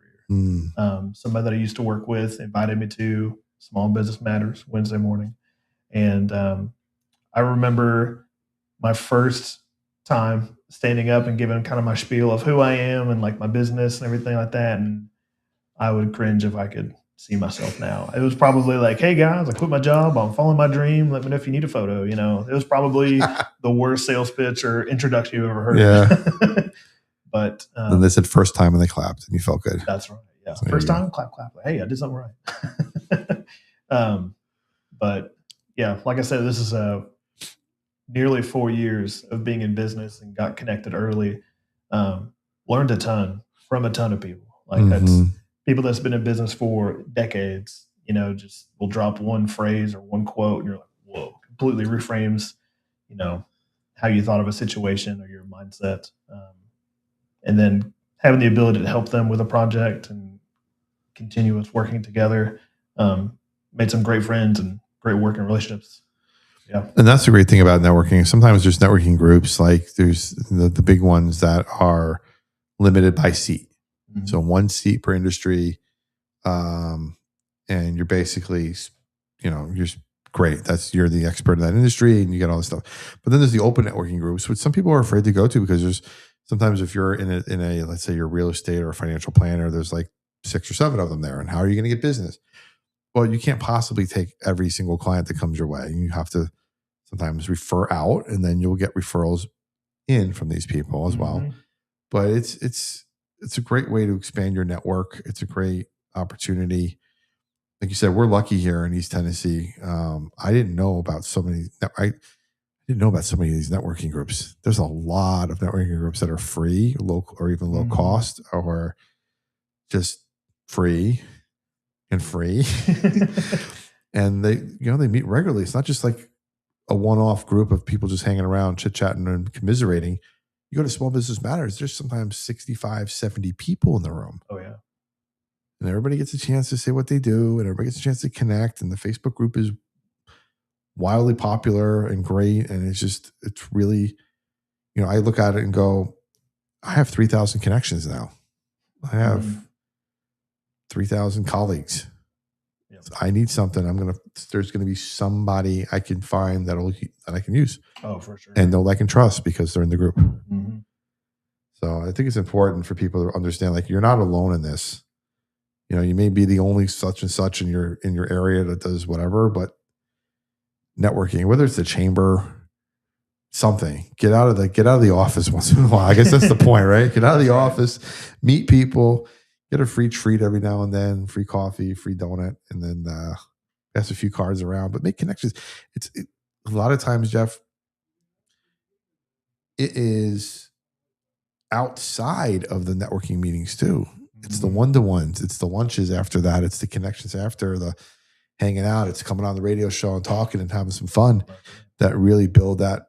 C: Somebody that I used to work with invited me to Small Business Matters Wednesday morning. And I remember my first time standing up and giving kind of my spiel of who I am and like my business and everything like that. And I would cringe if I could see myself now. It was probably like, "Hey guys, I quit my job. I'm following my dream. Let me know if you need a photo." It was probably the worst sales pitch or introduction you've ever heard.
B: Yeah.
C: But
B: then they said first time and they clapped and you felt good.
C: That's right. Yeah. So first time, clap. Like, "Hey, I did something right." But yeah, like I said, this is nearly 4 years of being in business, and got connected early. Learned a ton from a ton of people. That's people that's been in business for decades, just will drop one phrase or one quote, and you're like, whoa, completely reframes, how you thought of a situation or your mindset. And then having the ability to help them with a project and continuous working together, made some great friends and great working relationships. Yeah.
B: And that's the great thing about networking. Sometimes there's networking groups, like there's the big ones that are limited by seat. Mm-hmm. So 1 seat per industry. And you're basically, you're great. You're the expert in that industry and you get all this stuff. But then there's the open networking groups, which some people are afraid to go to, because there's sometimes, if you're in a, let's say you're real estate or a financial planner, there's like 6 or 7 of them there. And how are you going to get business? Well, you can't possibly take every single client that comes your way. You have to sometimes refer out, and then you'll get referrals in from these people as well.
C: Mhm.
B: But it's a great way to expand your network. It's a great opportunity. Like you said, we're lucky here in East Tennessee. I didn't know about so many. I didn't know about so many of these networking groups. There's a lot of networking groups that are free, local, or even low
C: Mhm.
B: cost, or just free and free. And they meet regularly. It's not just like a one-off group of people just hanging around, chit-chatting and commiserating. You go to Small Business Matters, there's sometimes 65, 70 people in the room.
C: Oh yeah.
B: And everybody gets a chance to say what they do, and everybody gets a chance to connect. And the Facebook group is wildly popular and great. And it's really, I look at it and go, I have 3,000 connections now. I have 3,000 colleagues.
C: Yep.
B: So I need something. There's going to be somebody I can find that I can use.
C: Oh, for sure.
B: And know I can trust because they're in the group.
C: Mhm.
B: So I think it's important for people to understand, like, you're not alone in this. You may be the only such and such in your area that does whatever, but networking, whether it's the chamber, something, get out of the office once in a while. I guess that's the point, right? Get out of the office, meet people, get a free treat every now and then, free coffee, free donut, and then pass a few cards around, but make connections. A lot of times, Jeff, it is outside of the networking meetings too. It's the one-to-ones. It's the lunches after that. It's the connections after the hanging out. It's coming on the radio show and talking and having some fun that really build that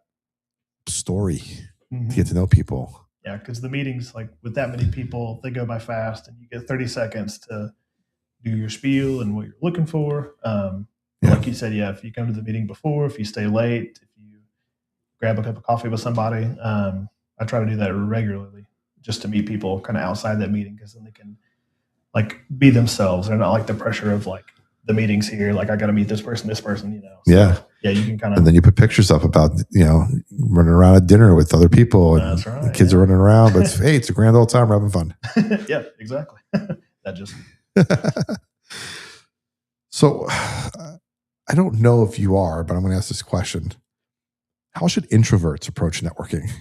B: story to get to know people.
C: Yeah, because the meetings, like with that many people, they go by fast, and you get 30 seconds to do your spiel and what you're looking for. Like you said, if you come to the meeting before, if you stay late, if you grab a cup of coffee with somebody, I try to do that regularly just to meet people kind of outside that meeting, because then they can like be themselves. They're not like the pressure of like the meetings here. Like I got to meet this person. So, yeah, you can kind of.
B: And then you put pictures up about running around at dinner with other people, and
C: that's right,
B: the kids are running around. But hey, it's a grand old time. We're having fun.
C: Yeah, exactly. That just.
B: So, I don't know if you are, but I'm going to ask this question: how should introverts approach networking?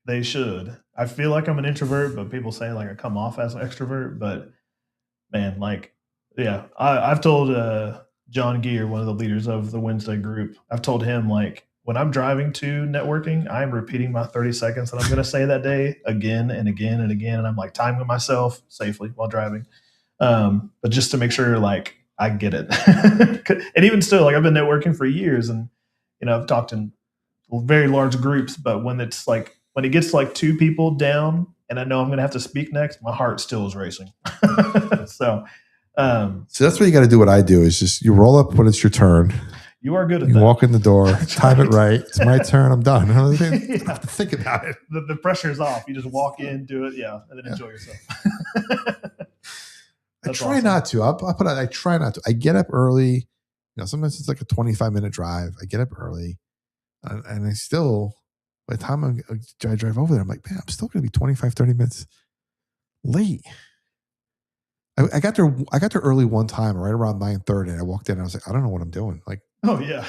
C: They should. I feel like I'm an introvert, but people say like I come off as an extrovert. But man, I've told John Gear, one of the leaders of the Wednesday group, I've told him, like, when I'm driving to networking, I'm repeating my 30 seconds that I'm going to say that day again and again and again. And I'm like timing myself safely while driving. But just to make sure, like, I get it. And even still, like, I've been networking for years, and, I've talked in very large groups, but when it gets like two people down and I know I'm going to have to speak next, my heart still is racing. So
B: that's what you got to do. What I do is just you roll up when it's your turn.
C: You are good at
B: that. You walk in the door, time it right. It's my turn. I'm done. I don't have to think about it.
C: The pressure is off. You just walk in, do it, and then enjoy yourself.
B: I try not to. I try not to. I get up early. Sometimes it's like a 25-minute drive. I get up early, and I still, by the time I drive over there, I'm like, man, I'm still going to be 25, 30 minutes late. I got there early one time, right around 9:30, and I walked in and I was like, I don't know what I'm doing. Like,
C: oh yeah,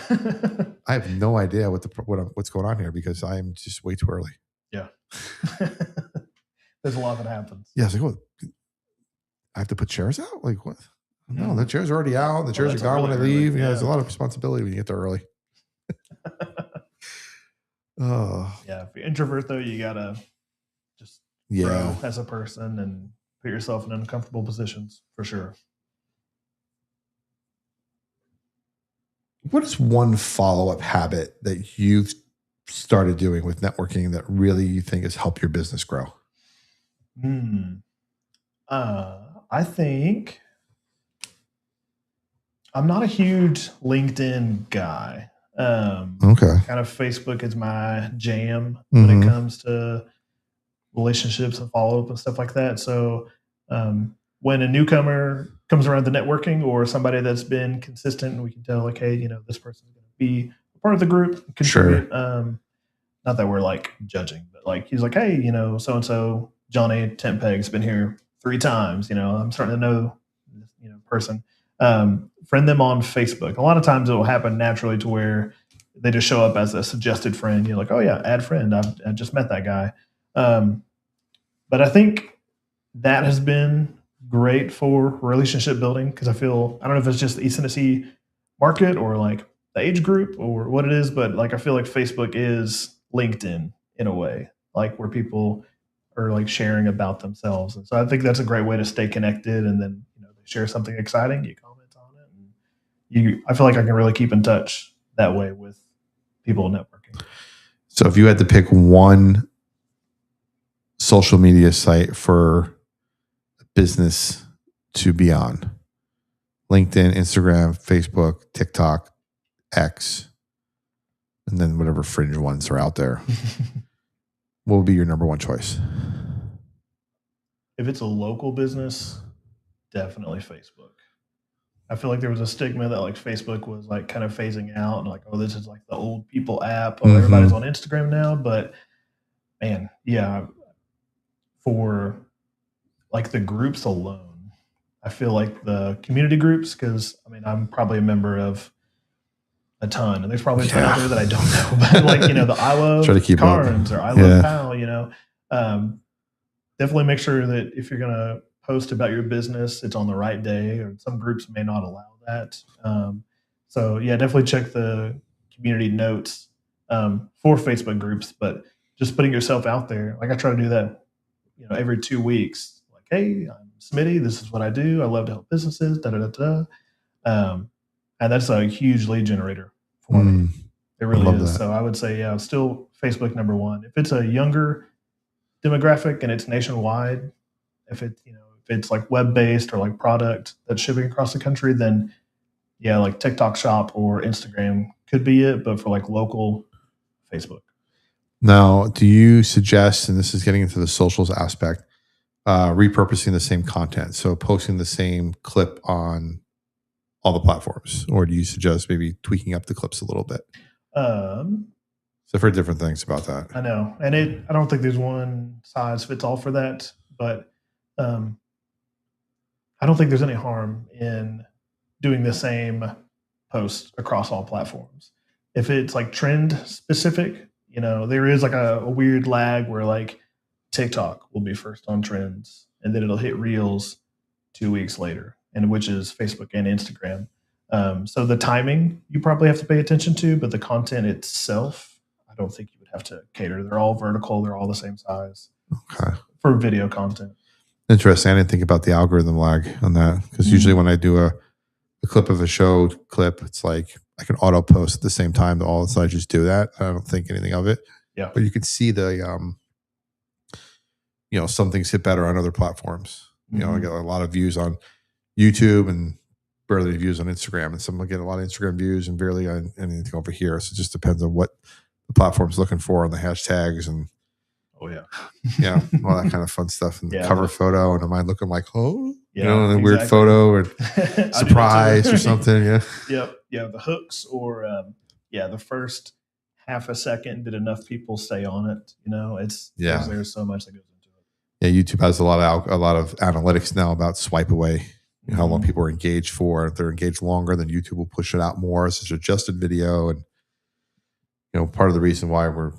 B: I have no idea what's going on here because I am just way too early.
C: Yeah, there's a lot that happens.
B: Yeah, I was like, well, I have to put chairs out. Like what? No, the chairs are already out. The chairs are gone when I leave. Yeah, there's a lot of responsibility when you get there early. Oh
C: yeah, if you're introvert though, you gotta just grow as a person and put yourself in uncomfortable positions for sure.
B: What is one follow-up habit that you've started doing with networking that really you think has helped your business grow?
C: I think I'm not a huge LinkedIn guy.
B: Okay.
C: Kind of Facebook is my jam when it comes to relationships and follow-up and stuff like that. So when a newcomer comes around the networking or somebody that's been consistent, and we can tell, like, hey, this person's going to be a part of the group, contribute. Sure. Not that we're like judging, but like he's like, hey, so-and-so, Johnny Tent Peg's been here 3 times. I'm starting to know this, person. Friend them on Facebook. A lot of times it will happen naturally to where they just show up as a suggested friend. You're like, oh yeah, add friend. I just met that guy. But I think that has been great for relationship building because I don't know if it's just the East Tennessee market or like the age group or what it is, but like I feel like Facebook is LinkedIn in a way, like where people are like sharing about themselves. And so I think that's a great way to stay connected. And then, they share something exciting, you comment on it. And I feel like I can really keep in touch that way with people networking.
B: So if you had to pick one social media site for a business to be on, LinkedIn, Instagram, Facebook, TikTok, X, and then whatever fringe ones are out there, what would be your number one choice?
C: If it's a local business, definitely Facebook. I feel like there was a stigma that like Facebook was like kind of phasing out and like, oh, this is like the old people app. Oh, everybody's on Instagram now. But man, yeah, for like the groups alone, I feel like the community groups, because I mean, I'm probably a member of a ton, and there's probably a ton out there that I don't know, but like, the I love Carnes or I love Pal, definitely make sure that if you're going to post about your business, it's on the right day, or some groups may not allow that. So yeah, definitely check the community notes for Facebook groups, but just putting yourself out there. Like I try to do that, every 2 weeks. Like, hey, I'm Smitty. This is what I do. I love to help businesses. Da da da da. And that's a huge lead generator for me. It really is. That. So I would say, yeah, still Facebook number one. If it's a younger demographic and it's nationwide, if it's like web-based or like product that's shipping across the country, then yeah, like TikTok Shop or Instagram could be it. But for like local, Facebook.
B: Now, do you suggest, and this is getting into the socials aspect, repurposing the same content? So posting the same clip on all the platforms, or do you suggest maybe tweaking up the clips a little bit? So I've heard different things about that.
C: I know, and I don't think there's one size fits all for that, but I don't think there's any harm in doing the same post across all platforms. If it's like trend specific, there is like a weird lag where like TikTok will be first on trends, and then it'll hit Reels 2 weeks later, and which is Facebook and Instagram. So the timing you probably have to pay attention to, but the content itself, I don't think you would have to cater. They're all vertical. They're all the same size.
B: Okay.
C: For video content.
B: Interesting. I didn't think about the algorithm lag on that, because usually when I do a clip of a show clip, it's like I can auto post at the same time. All of a sudden I just do that. I don't think anything of it.
C: Yeah.
B: But you can see the, some things hit better on other platforms. I get a lot of views on YouTube and barely any views on Instagram, and some will get a lot of Instagram views and barely on anything over here. So it just depends on what the platform's looking for on the hashtags and all that kind of fun stuff, and the cover photo, and am I looking like a weird photo or surprise or something?
C: Yep. The hooks or the first half a second, did enough people stay on it? There's so much that goes into it.
B: Yeah, YouTube has a lot of analytics now about swipe away. How long people are engaged for. If they're engaged longer, then YouTube will push it out more as an adjusted video. And part of the reason why we're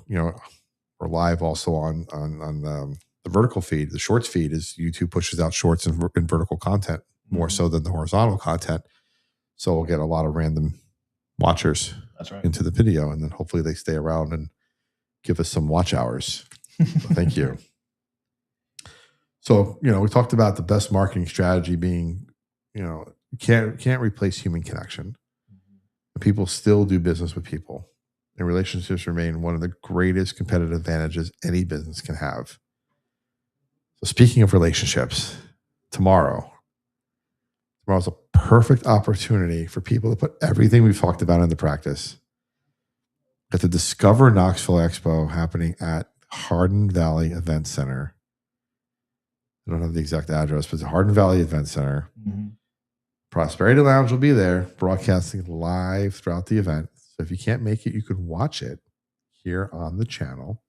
B: live also on the vertical feed, the shorts feed, is YouTube pushes out shorts and vertical content more so than the horizontal content. So we'll get a lot of random watchers into the video, and then hopefully they stay around and give us some watch hours. So thank you. So, we talked about the best marketing strategy being, you can't replace human connection. People still do business with people, and relationships remain one of the greatest competitive advantages any business can have. So speaking of relationships, tomorrow's a perfect opportunity for people to put everything we've talked about into practice. At the Discover Knoxville Expo happening at Hardin Valley Event Center. I don't have the exact address, but it's the Hardin Valley Event Center. Prosperity Lounge will be there, broadcasting live throughout the event. So if you can't make it, you can watch it here on the channel.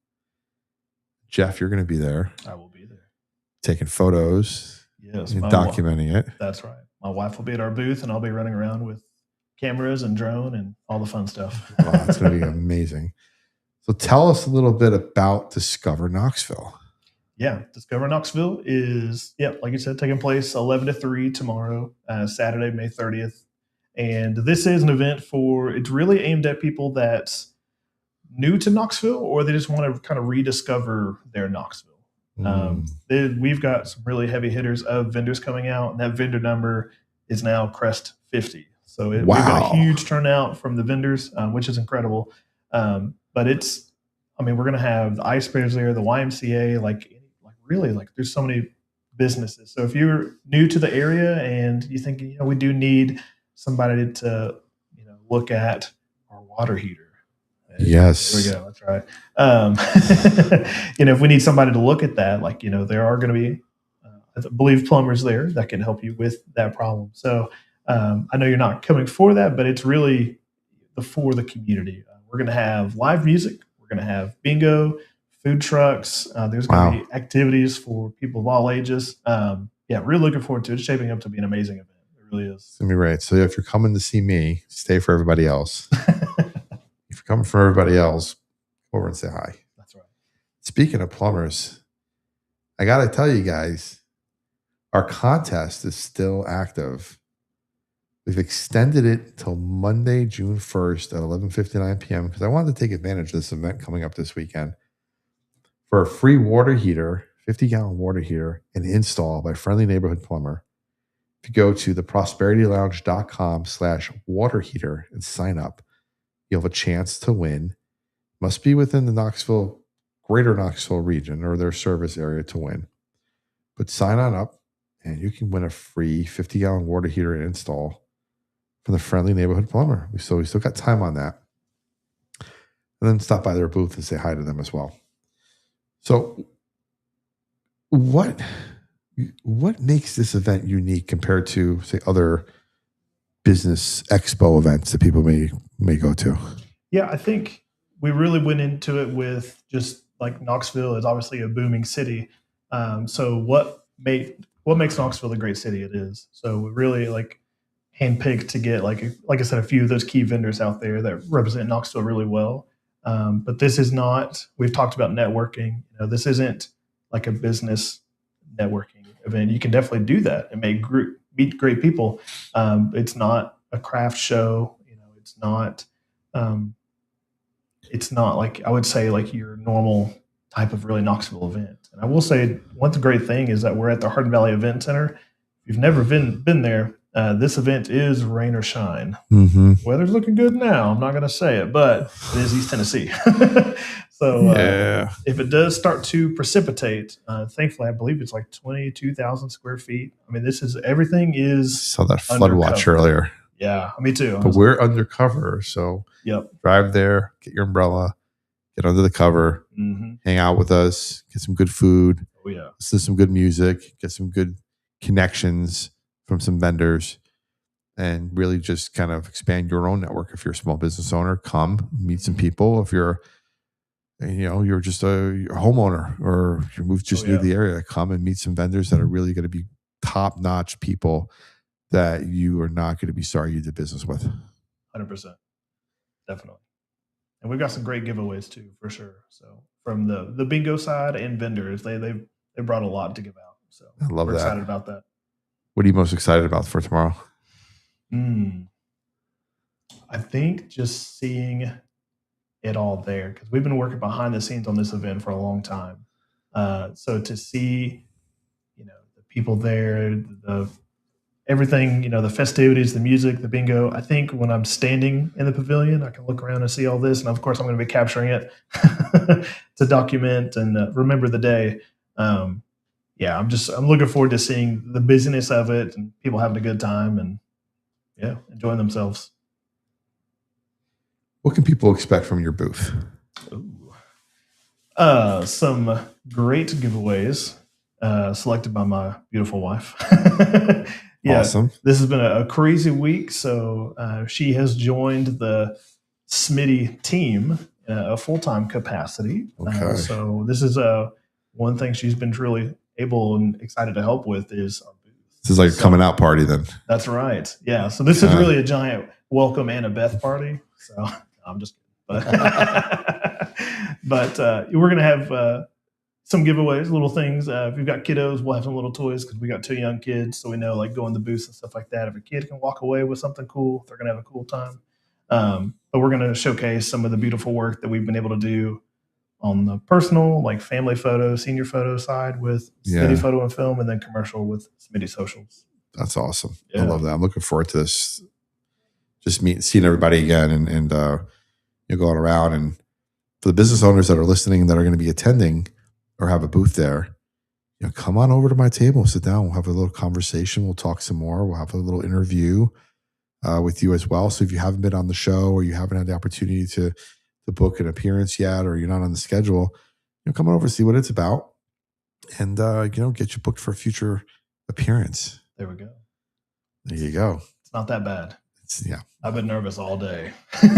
B: Jeff, you're going to be there.
C: I will be there.
B: Taking photos
C: Yes,
B: and documenting it.
C: That's right. My wife will be at our booth, and I'll be running around with cameras and drone and all the fun stuff.
B: Wow, it's going to be amazing. So tell us a little bit about Discover Knoxville.
C: Yeah, Discover Knoxville is, like you said, taking place 11 to 3 tomorrow, Saturday, May 30th. And this is an event it's really aimed at people that's new to Knoxville, or they just want to kind of rediscover their Knoxville. We've got some really heavy hitters of vendors coming out, and that vendor number is now crest 50. So we've got a huge turnout from the vendors, which is incredible. But we're going to have the Ice Bears there, the YMCA, really, there's so many businesses. So if you're new to the area and you think, we do need somebody to, look at our water heater.
B: Yes.
C: There we go. That's right. If we need somebody to look at that, there are going to be, I believe, plumbers there that can help you with that problem. So I know you're not coming for that, but it's really for the community. We're going to have live music. We're going to have bingo, food trucks. There's going to be activities for people of all ages. Really looking forward to it. It's shaping up to be an amazing event. It really is.
B: It's going to be great. So if you're coming to see me, stay for everybody else. If you're coming for everybody else, over and say hi.
C: That's right.
B: Speaking of plumbers, I got to tell you guys, our contest is still active. We've extended it till Monday, June 1st at 11:59 p.m. because I wanted to take advantage of this event coming up this weekend for a free water heater, 50-gallon water heater, and install by Friendly Neighborhood Plumber. If you go to theprosperitylounge.com/water heater and sign up, you'll have a chance to win. Must be within the greater Knoxville region or their service area to win. But sign on up and you can win a free 50-gallon water heater and install from the Friendly Neighborhood Plumber. We still got time on that. And then stop by their booth and say hi to them as well. So what makes this event unique compared to, say, other business expo events that people may go to?
C: Yeah, I think we really went into it with just Knoxville is obviously a booming city. So what makes Knoxville the great city it is? So we really handpicked to get like I said, a few of those key vendors out there that represent Knoxville really well. But this is not. We've talked about networking. This isn't like a business networking event. You can definitely do that and meet great people. It's not a craft show. It's not. It's not I would say your normal type of really Knoxville event. And I will say one great thing is that we're at the Hardin Valley Event Center. If you've never been there, this event is rain or shine.
B: Mm-hmm.
C: Weather's looking good now. I'm not going to say it, but it is East Tennessee. So if it does start to precipitate, thankfully, I believe it's 22,000 square feet. Everything is.
B: Saw that flood watch earlier.
C: Yeah, me too.
B: But we're undercover, so drive there, get your umbrella, get under the cover, hang out with us, get some good food, listen to some good music, get some good connections from some vendors, and really just kind of expand your own network. If you're a small business owner, come meet some people. If you're just a homeowner or you moved just new to the area, come and meet some vendors that are really going to be top-notch people that you are not going to be sorry you did business with.
C: 100%. Definitely. And we've got some great giveaways too, for sure. So from the bingo side and vendors, they brought a lot to give out. So
B: I love that.
C: We're excited about that.
B: What are you most excited about for tomorrow?
C: I think just seeing it all there, because we've been working behind the scenes on this event for a long time. So to see, the people there, everything, the festivities, the music, the bingo. I think when I'm standing in the pavilion, I can look around and see all this. And of course, I'm going to be capturing it to document and remember the day. I'm looking forward to seeing the busyness of it and people having a good time and enjoying themselves.
B: What can people expect from your booth?
C: Some great giveaways selected by my beautiful wife.
B: Awesome.
C: This has been a crazy week. So she has joined the Smitty team in a full-time capacity.
B: Okay.
C: So this is one thing she's been really able and excited to help with is our booth.
B: This is like a coming out party then.
C: That's right. Yeah. So this is really a giant welcome and a Beth party. So I'm just kidding. But we're going to have some giveaways, little things. If you've got kiddos, we'll have some little toys because we got 2 young kids. So we know like going to booths and stuff like that. If a kid can walk away with something cool, they're going to have a cool time. But we're going to showcase some of the beautiful work that we've been able to do on the personal, like family photo, senior photo side with Smitty Photo and Film, and then commercial with Smitty Socials.
B: That's awesome. Yeah. I love that. I'm looking forward to this. Just seeing everybody again and going around. And for the business owners that are listening that are going to be attending or have a booth there, come on over to my table, sit down. We'll have a little conversation. We'll talk some more. We'll have a little interview with you as well. So if you haven't been on the show or you haven't had the opportunity to book an appearance yet, or you're not on the schedule, come on over and see what it's about, and get you booked for a future appearance.
C: There we go.
B: There you go.
C: It's not that bad.
B: Yeah.
C: I've been nervous all day, but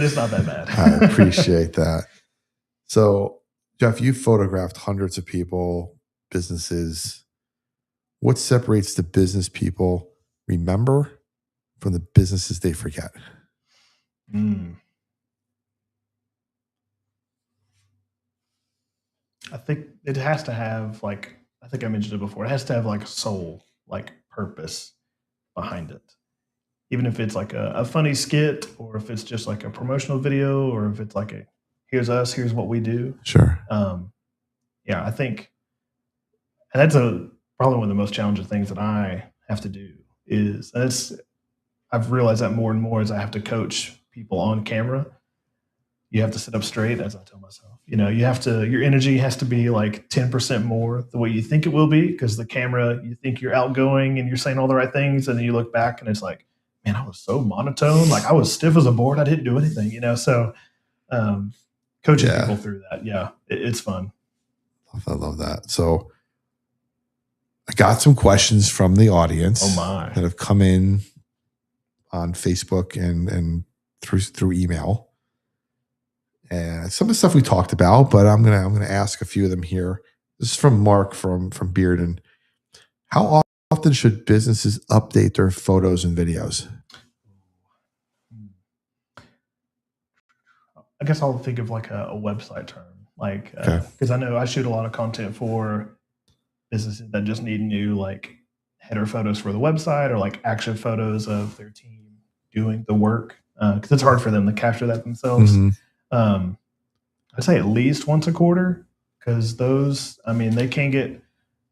C: it's not that bad.
B: I appreciate that. So, Jeff, you photographed hundreds of people, businesses. What separates the business people remember from the businesses they forget?
C: I think it has to have, like, I think I mentioned it before, it has to have like a soul, like purpose behind it. Even if it's like a funny skit, or if it's just like a promotional video, or if it's like here's us, here's what we do.
B: Sure.
C: I think, and that's probably one of the most challenging things that I have to do I've realized that more and more as I have to coach people on camera. You have to sit up straight, as I tell myself. Your energy has to be like 10% more the way you think it will be, because the camera, you think you're outgoing and you're saying all the right things, and then you look back and it's like, man, I was so monotone. Like I was stiff as a board. I didn't do anything, So coaching people through that, it's fun.
B: I love that. So I got some questions from the audience that have come in on Facebook and through email. And some of the stuff we talked about, but I'm gonna ask a few of them here. This is from Mark from Bearden. How often should businesses update their photos and videos?
C: I guess I'll think of like a website term, like because I know I shoot a lot of content for businesses that just need new like header photos for the website, or like action photos of their team doing the work, because it's hard for them to capture that themselves. I'd say at least once a quarter, because those, they can get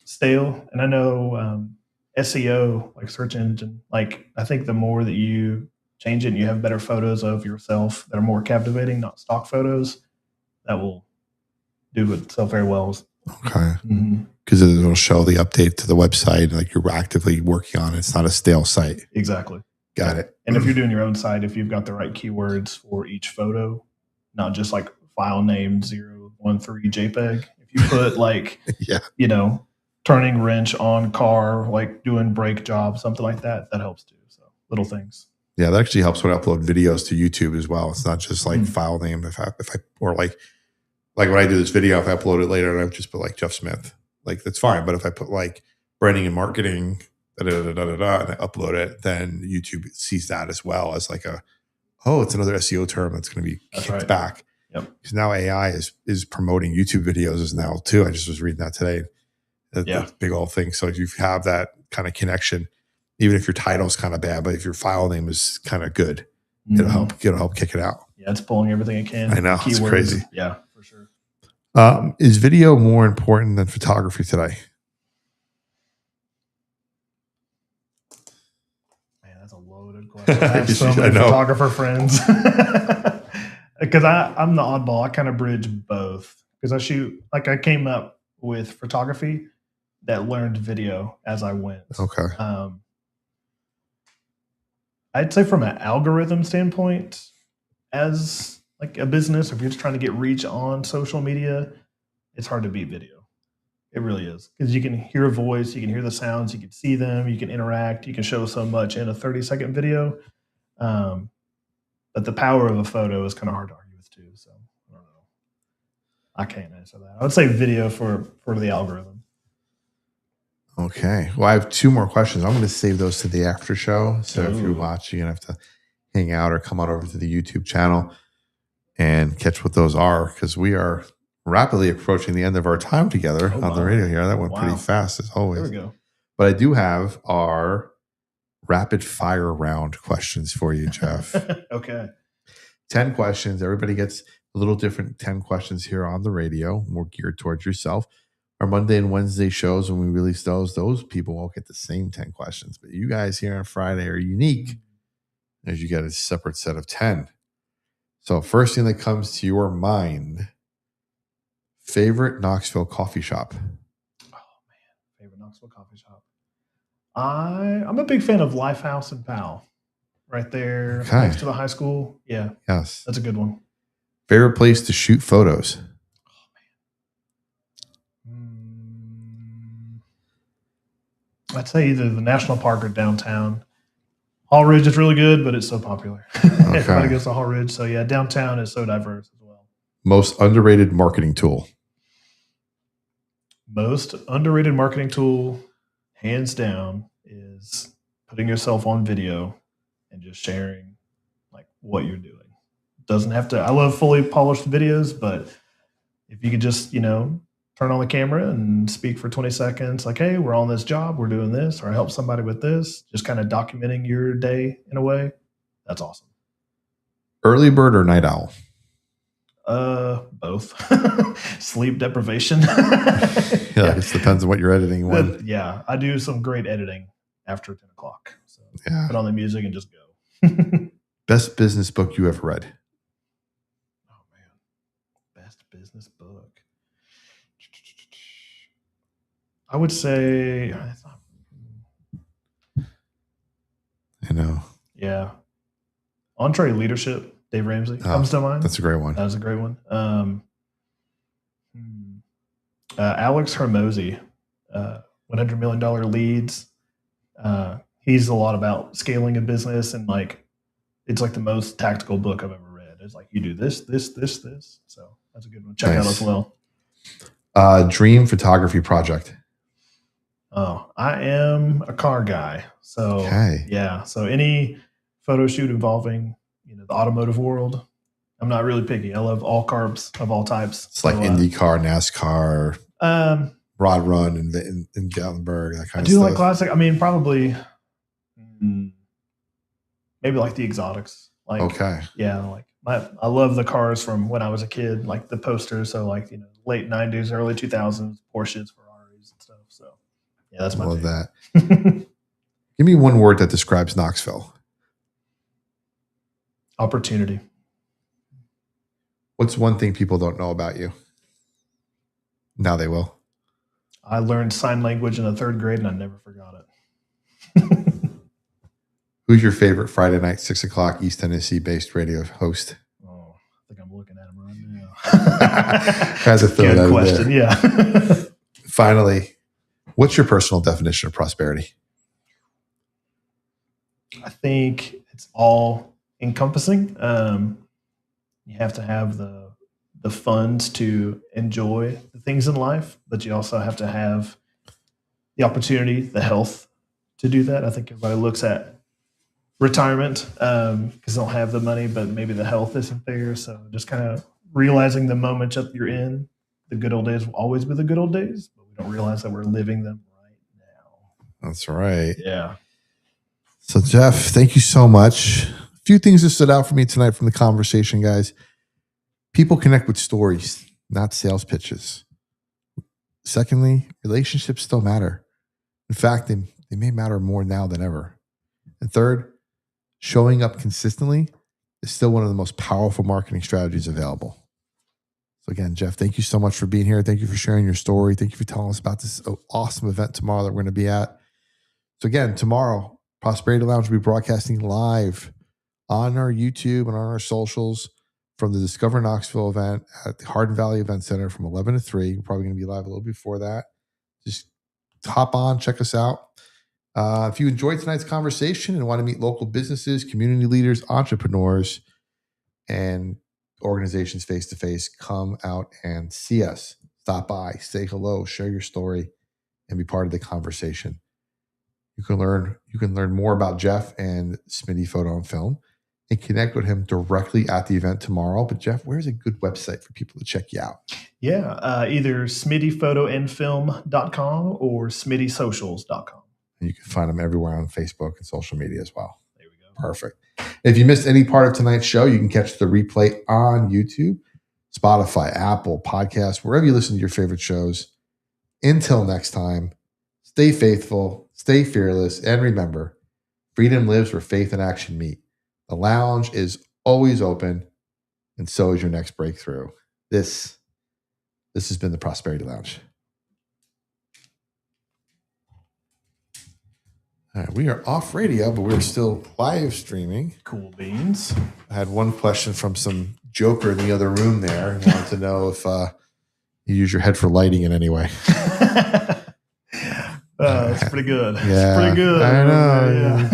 C: stale. And I know SEO, like search engine, like I think the more that you change it and you have better photos of yourself that are more captivating, not stock photos, that will do itself very well.
B: Okay. Because it'll show the update to the website, like you're actively working on it. It's not a stale site.
C: Exactly.
B: Got it.
C: And if you're doing your own site, if you've got the right keywords for each photo, not just like file name 013 JPEG. If you put like, turning wrench on car, like doing brake job, something like that, that helps too. So little things.
B: Yeah, that actually helps when I upload videos to YouTube as well. It's not just like file name. If I or like when I do this video, if I upload it later and I just put like Jeff Smith, like that's fine. But if I put like branding and marketing, and I upload it, then YouTube sees that as well as like it's another SEO term that's going to be kicked back.
C: Yep.
B: Because now AI is promoting YouTube videos as now too. I just was reading that today. That's a big old thing. So if you have that kind of connection, even if your title's kind of bad, but if your file name is kind of good, it'll help kick it out.
C: Yeah, it's pulling everything it can.
B: I know. Keywords. It's crazy.
C: Yeah, for sure.
B: Is video more important than photography today?
C: Man, that's a loaded question. I have so many photographer friends. Because I'm the oddball. I kind of bridge both. Because I came up with photography that learned video as I went.
B: Okay.
C: I'd say from an algorithm standpoint, as like a business, if you're just trying to get reach on social media, it's hard to beat video. It really is. Because you can hear a voice, you can hear the sounds, you can see them, you can interact, you can show so much in a 30-second video. But the power of a photo is kind of hard to argue with too. So I don't know. I can't answer that. I would say video for the algorithm.
B: Okay. Well, I have 2 more questions. I'm going to save those to the after show. So if you're
C: Ooh.
B: watching, you're going to have to hang out or come on over to the YouTube channel and catch what those are, because we are rapidly approaching the end of our time together on the radio here. That went pretty fast as always.
C: There we go.
B: But I do have our rapid fire round questions for you, Jeff.
C: Okay.
B: 10 questions. Everybody gets a little different 10 questions here on the radio, more geared towards yourself. Our Monday and Wednesday shows, when we release those people won't get the same 10 questions. But you guys here on Friday are unique, as you get a separate set of 10. So first thing that comes to your mind, favorite Knoxville coffee shop?
C: Oh, man. Favorite Knoxville coffee shop. I'm a big fan of Lifehouse in Powell. Right there next to the high school. Yeah.
B: Yes.
C: That's a good one.
B: Favorite place to shoot photos?
C: I'd say either the National Park or downtown. Hall Ridge is really good, but it's so popular. Everybody goes to Hall Ridge. So yeah, downtown is so diverse as well.
B: Most underrated marketing tool?
C: Most underrated marketing tool, hands down, is putting yourself on video and just sharing like what you're doing. Doesn't have to, I love fully polished videos, but if you could just, turn on the camera and speak for 20 seconds, like, hey, we're on this job, we're doing this, or I help somebody with this, just kind of documenting your day in a way, that's awesome.
B: Early bird or night owl?
C: Both. Sleep deprivation.
B: Yeah, it depends on what you're editing.
C: Yeah, I do some great editing after 10 o'clock. So put on the music and just go.
B: Best business book you ever read?
C: Oh, man. Best business book. I would say,
B: I know.
C: Yeah. Entree Leadership, Dave Ramsey comes to mind.
B: That's a great one.
C: That was a great one. Alex Hermosi, $100 Million Leads. He's a lot about scaling a business, and it's like the most tactical book I've ever read. It's like, you do this, this, this, this. So that's a good one. Check out as well.
B: Dream photography project.
C: Oh, I am a car guy. So yeah. So any photo shoot involving, the automotive world, I'm not really picky. I love all carbs of all types.
B: It's like IndyCar, NASCAR, Rod Run in Gatlinburg, that kind of stuff. I do
C: like classic. I mean, probably maybe like the exotics. Yeah, I love the cars from when I was a kid, like the posters. So late 90s, early 2000s, Porsches, Ferraris, and stuff. So yeah, that's my
B: love that. Give me one word that describes Knoxville.
C: Opportunity.
B: What's one thing people don't know about you? Now they will.
C: I learned sign language in the 3rd grade and I never forgot it.
B: Who's your favorite Friday night, 6 o'clock, East Tennessee based radio host?
C: Oh, I think I'm looking at him right now.
B: That's a good
C: question. Yeah.
B: Finally, what's your personal definition of prosperity?
C: I think it's all encompassing. You have to have the funds to enjoy the things in life, but you also have to have the opportunity, the health to do that. I think everybody looks at retirement because they don't have the money, but maybe the health isn't there. So just kind of realizing the moment that you're in, the good old days will always be the good old days, but we don't realize that we're living them right now.
B: That's right.
C: Yeah.
B: So Jeff, thank you so much. A few things that stood out for me tonight from the conversation, guys. People connect with stories, not sales pitches. Secondly, relationships still matter. In fact, they may matter more now than ever. And third, showing up consistently is still one of the most powerful marketing strategies available. So again, Jeff, thank you so much for being here. Thank you for sharing your story. Thank you for telling us about this awesome event tomorrow that we're going to be at. So again, tomorrow, Prosperity Lounge will be broadcasting live on our YouTube and on our socials from the Discover Knoxville event at the Hardin Valley Event Center from 11 to 3. We're probably going to be live a little before that. Just hop on, check us out. If you enjoyed tonight's conversation and want to meet local businesses, community leaders, entrepreneurs, and organizations face to face, come out and see us. Stop by, say hello, share your story, and be part of the conversation. You can learn more about Jeff and Smitty Photo and Film and connect with him directly at the event tomorrow. But Jeff, where's a good website for people to check you out?
C: Yeah, either smittyphotoandfilm.com or smittysocials.com.
B: And you can find them everywhere on Facebook and social media as well.
C: There we go.
B: Perfect. If you missed any part of tonight's show, you can catch the replay on YouTube, Spotify, Apple, Podcasts, wherever you listen to your favorite shows. Until next time, stay faithful, stay fearless, and remember, freedom lives where faith and action meet. The lounge is always open, and so is your next breakthrough. This has been the Prosperity Lounge. All right, we are off radio, but we're still live streaming.
C: Cool beans.
B: I had one question from some joker in the other room there and wanted to know if you use your head for lighting in any way.
C: That's pretty good.
B: Yeah,
C: it's pretty good.
B: I know.
C: Yeah.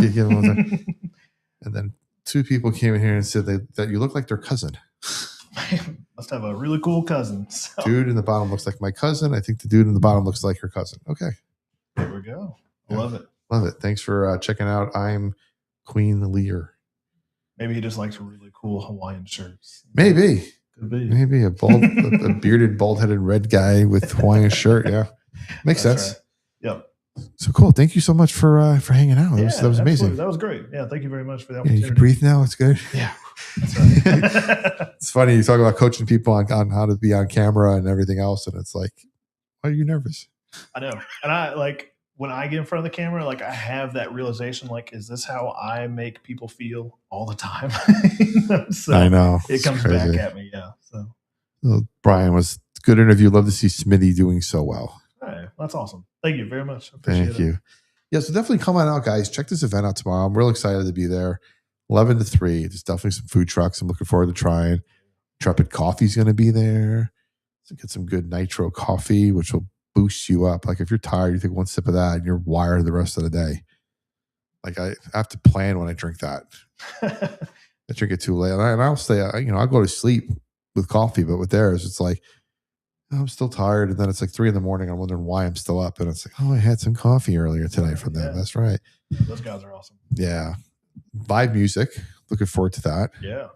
B: And then two people came in here and said that you look like their cousin.
C: Must have a really cool cousin. So.
B: Dude in the bottom looks like my cousin. I think the dude in the bottom looks like her cousin. Okay.
C: There we go. Love it.
B: Love it. Thanks for checking out. I'm Queen Lear.
C: Maybe he just likes really cool Hawaiian shirts.
B: Maybe.
C: Could be.
B: Maybe a bearded, bald-headed red guy with Hawaiian shirt. Yeah. Makes sense.
C: Right. Yep.
B: So cool. Thank you so much for hanging out. That was amazing.
C: Absolutely. That was great. Yeah. Thank you very much for the opportunity.
B: You can breathe now. It's good.
C: Yeah. That's right.
B: It's funny. You talk about coaching people on how to be on camera and everything else. And it's like, why are you nervous?
C: I know. And I when I get in front of the camera, I have that realization, is this how I make people feel all the time? So
B: I know.
C: It comes back at me. Yeah. So
B: Brian, was a good interview. Love to see Smitty doing so well.
C: All right. That's awesome. Thank you very much. I appreciate
B: Thank you. Yeah, so definitely come on out, guys. Check this event out tomorrow. I'm real excited to be there. 11 to 3. There's definitely some food trucks I'm looking forward to trying. Intrepid Coffee's going to be there. So get some good nitro coffee, which will boost you up. If you're tired, you take one sip of that and you're wired the rest of the day. I have to plan when I drink that. I drink it too late. And I'll stay, I'll go to sleep with coffee, but with theirs, it's I'm still tired. And then it's 3 a.m. I'm wondering why I'm still up. And it's I had some coffee earlier today from them. Yeah. That's right.
C: Those guys are awesome.
B: Yeah. Live music. Looking forward to that.
C: Yeah.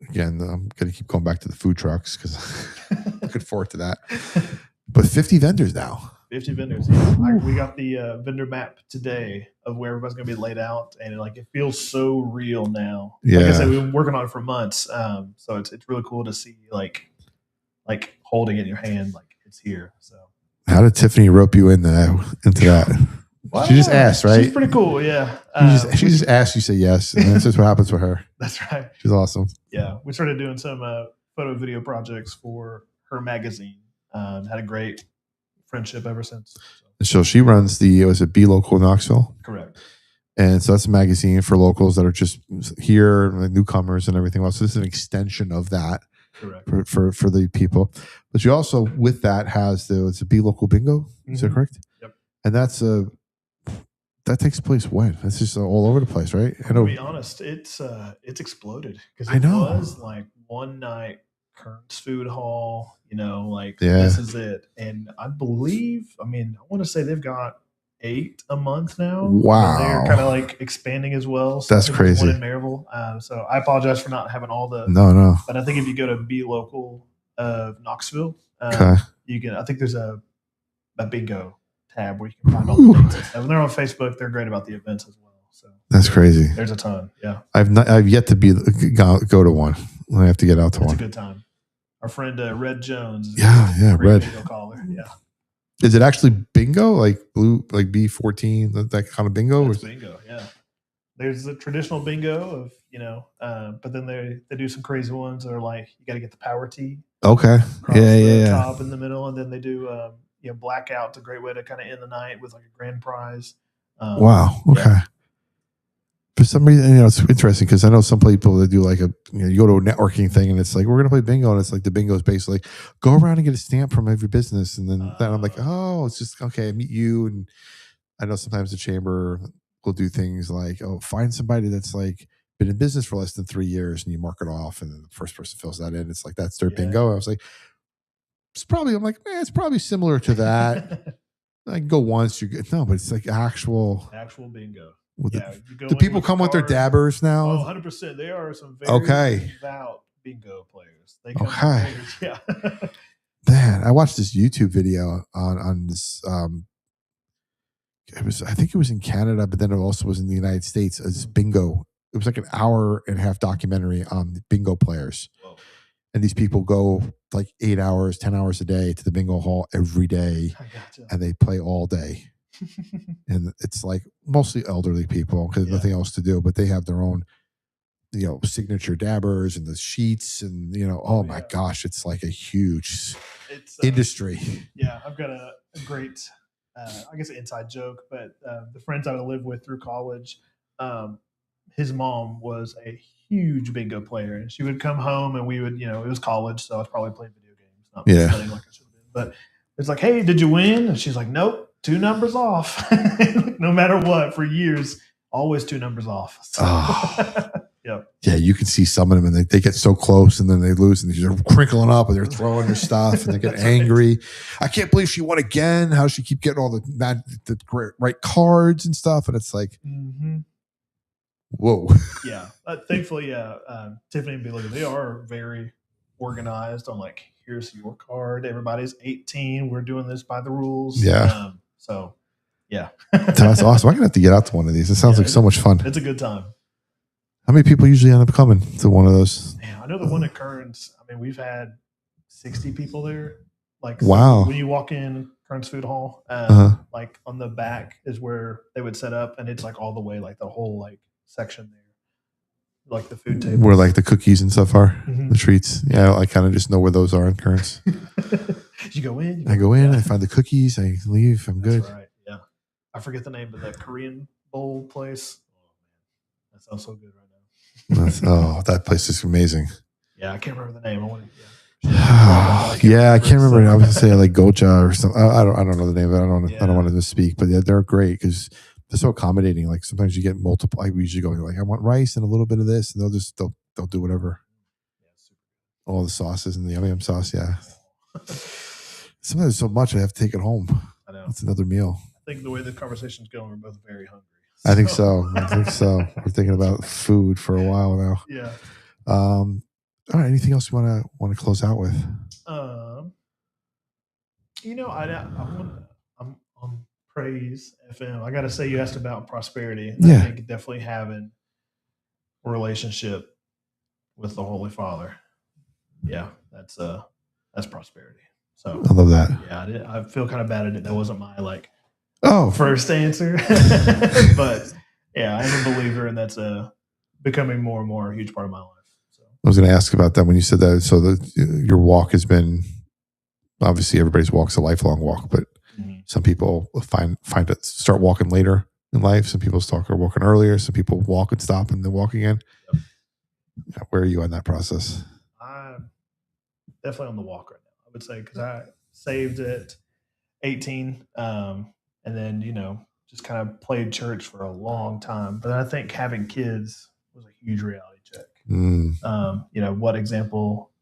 B: Again, I'm going to keep going back to the food trucks because looking forward to that. But 50 vendors now.
C: 50 vendors. Yeah. We got the vendor map today of where everybody's going to be laid out, and it feels so real now.
B: Yeah.
C: Like I said, we've been working on it for months, so it's really cool to see holding it in your hand, it's here. So
B: how did Tiffany rope you into that? Well, she just asked, right?
C: She's pretty cool, yeah.
B: She just asked, you say yes, and that's just what happens with her.
C: That's right.
B: She's awesome.
C: Yeah, we started doing some photo video projects for her magazine. Had a great friendship ever since.
B: So she runs was it Be Local Knoxville?
C: Correct.
B: And so that's a magazine for locals that are just here, newcomers and everything else. So this is an extension of that.
C: Correct.
B: For the people. But she also, with that, has it's a Be Local Bingo. Is that correct?
C: Yep.
B: And that takes place when? That's just all over the place, right? I know.
C: To be honest, it's exploded because
B: it
C: was one night Kern's Food Hall. This is it. And I believe, I want to say they've got 8 a month now.
B: Wow.
C: And they're kind of expanding as well. So
B: that's crazy.
C: One in Maryville. So I apologize for not having all the.
B: No.
C: But I think if you go to Be Local of Knoxville, you can. I think there's a bingo tab where you can find all the dates and stuff. And they're on Facebook. They're great about the events as well. So
B: that's crazy.
C: There's a ton. Yeah.
B: I've yet to go to one. I have to get out to one.
C: It's a good time. Our friend Red Jones.
B: Yeah, Red.
C: Caller. Yeah.
B: Is it actually bingo, blue, B14, that kind of bingo?
C: It's bingo, yeah. There's a traditional bingo of, but then they do some crazy ones that are you got to get the power tee.
B: Okay. Yeah.
C: Top in the middle, and then they do, blackout's a great way to kind of end the night with a grand prize.
B: Wow. Okay. Yeah. For some reason, it's interesting because I know some people that do you go to a networking thing and it's we're going to play bingo. And it's the bingo is basically go around and get a stamp from every business. And then I'm it's just, okay, I meet you. And I know sometimes the chamber will do things find somebody that's been in business for less than 3 years, and you mark it off, and then the first person fills that in. It's like, that's their
C: Yeah.
B: bingo. I was like, it's probably similar to that. I can go once, you're good. No, but it's like actual
C: bingo.
B: with
C: Yeah,
B: the,
C: you go
B: do
C: in
B: people
C: with
B: come with their
C: card.
B: dabbers now?
C: Oh, 100%. There are some very
B: Okay.
C: devout bingo players. They come
B: Okay.
C: Yeah.
B: Man, I watched this YouTube video on this. I think it was in Canada, but then it also was in the United States as bingo. It was like an hour and a half documentary on the bingo players.
C: Whoa.
B: And these people go like 8 hours, 10 hours a day to the bingo hall every day,
C: I gotcha.
B: and they play all day. And it's like mostly elderly people because
C: Yeah.
B: nothing else to do, but they have their own, signature dabbers and the sheets, and oh my
C: yeah.
B: gosh, it's like a huge
C: It's
B: industry.
C: Yeah, I've got a great, I guess, inside joke, but the friends I lived with through college, his mom was a huge bingo player, and she would come home, and we would, it was college, so I was probably playing video games, not studying like I should have been. But it's like, hey, did you win? And she's like, nope, 2 numbers off. No matter what, for years, always 2 numbers off. So,
B: Oh.
C: Yep.
B: Yeah, you can see some of them, and they get so close, and then they lose, and they're crinkling up, and they're throwing their stuff, and they get angry. I can't believe she won again. How does she keep getting all the right cards and stuff? And it's like, whoa.
C: Yeah. Thankfully, Tiffany and Billy, they are very organized on like, here's your card. Everybody's 18. We're doing this by the rules.
B: Yeah.
C: So, yeah.
B: That's awesome. I'm going to have to get out to one of these. It sounds like so much fun.
C: It's a good time.
B: How many people usually end up coming to one of those?
C: Man, I know the one at Kearns, we've had 60 people there. Like,
B: wow.
C: When you walk in Kearns Food Hall, like on the back is where they would set up, and it's like all the way, like the whole like section there, like the food table
B: where like the cookies and stuff are, the treats. Yeah, I kind of just know where those are in Kearns.
C: You go in.
B: I go in. I find the cookies. I leave. I'm good.
C: Right. Yeah. I forget the name of that Korean bowl place. Oh man, that sounds so good right now.
B: That place is amazing.
C: Yeah, I can't remember the name.
B: I can't remember. I was gonna say like Gocha or something. I don't know the name of it. I don't want to speak, but yeah, they're great because they're so accommodating. Like sometimes you get multiple. We usually go like, I want rice and a little bit of this, and they'll do whatever. All the sauces and the yum sauce. Yeah. Sometimes there's so much I have to take it home.
C: I know.
B: It's another meal.
C: I think the way the conversation's going, we're both very hungry.
B: So. I think so. We're thinking about food for a while now.
C: Yeah.
B: All right. Anything else you want to close out with?
C: I'm on Praise FM. I got to say, you asked about prosperity.
B: Yeah.
C: I think definitely having a relationship with the Holy Father. Yeah, that's prosperity. So
B: I love that.
C: Yeah, I feel kind of bad at it. That wasn't my first answer, but yeah, I am a believer, and that's becoming more and more a huge part of my life. So
B: I was going to ask about that when you said that. So your walk has been, obviously everybody's walk's a lifelong walk, but some people find it start walking later in life. Some people start walking earlier. Some people walk and stop and then walk again. Yep. Yeah, where are you on that process?
C: I'm definitely on the walk right now, I would say, because I saved at 18. And then, just kind of played church for a long time. But I think having kids was a huge reality check.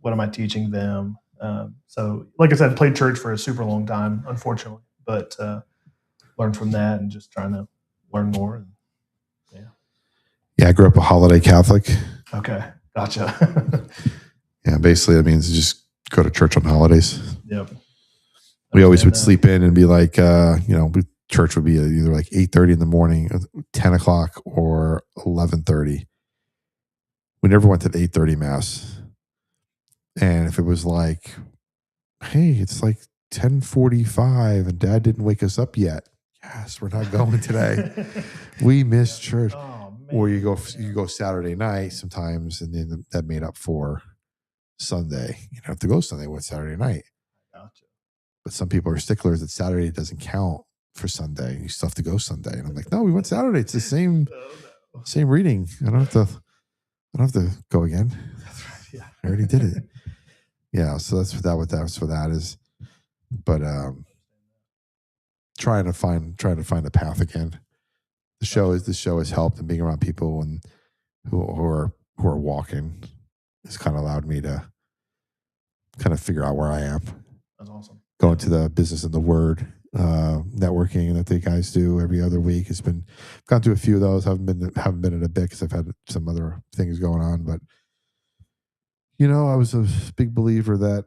C: What am I teaching them? So, like I said, played church for a super long time, unfortunately. But learned from that and just trying to learn more. And,
B: yeah, I grew up a holiday Catholic.
C: Okay, gotcha.
B: Yeah, basically that means just go to church on holidays.
C: Yep.
B: We always would sleep in and be like, church would be either like 8:30 in the morning, 10 o'clock, or 11:30. We never went to the 8:30 mass. And if it was like, hey, it's like 10:45 and Dad didn't wake us up yet. Yes, we're not going today. We missed church.
C: Oh, man.
B: Or you go Saturday night sometimes, and then that made up for Sunday. You don't have to go Sunday, went Saturday night.
C: Gotcha.
B: But some people are sticklers that Saturday doesn't count for Sunday. You still have to go Sunday. And I'm like, no, we went Saturday. It's the same reading. I don't have to go again.
C: That's right. Yeah.
B: I already did it. Yeah. So that's what that is. But trying to find a path again. The show has helped, and being around people and who are walking has kind of allowed me to kind of figure out where I am.
C: That's awesome.
B: Going to the Business in the Word networking that the guys do every other week. It's been gone to a few of those. Haven't been in a bit because I've had some other things going on. But I was a big believer that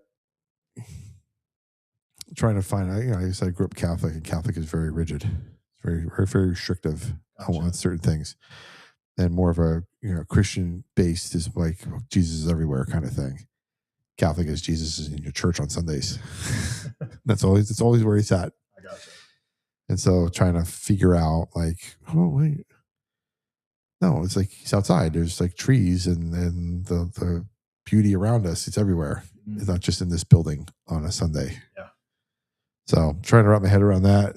B: trying to find. I guess I grew up Catholic, and Catholic is very rigid. It's very very very restrictive on certain things, and more of a Christian based is like Jesus is everywhere kind of thing. Catholic is Jesus is in your church on Sundays. It's always where he's at.
C: I gotcha.
B: And so trying to figure out like, oh wait, no, it's like he's outside. There's like trees and the beauty around us. It's everywhere. Mm-hmm. It's not just in this building on a Sunday.
C: Yeah.
B: So trying to wrap my head around that,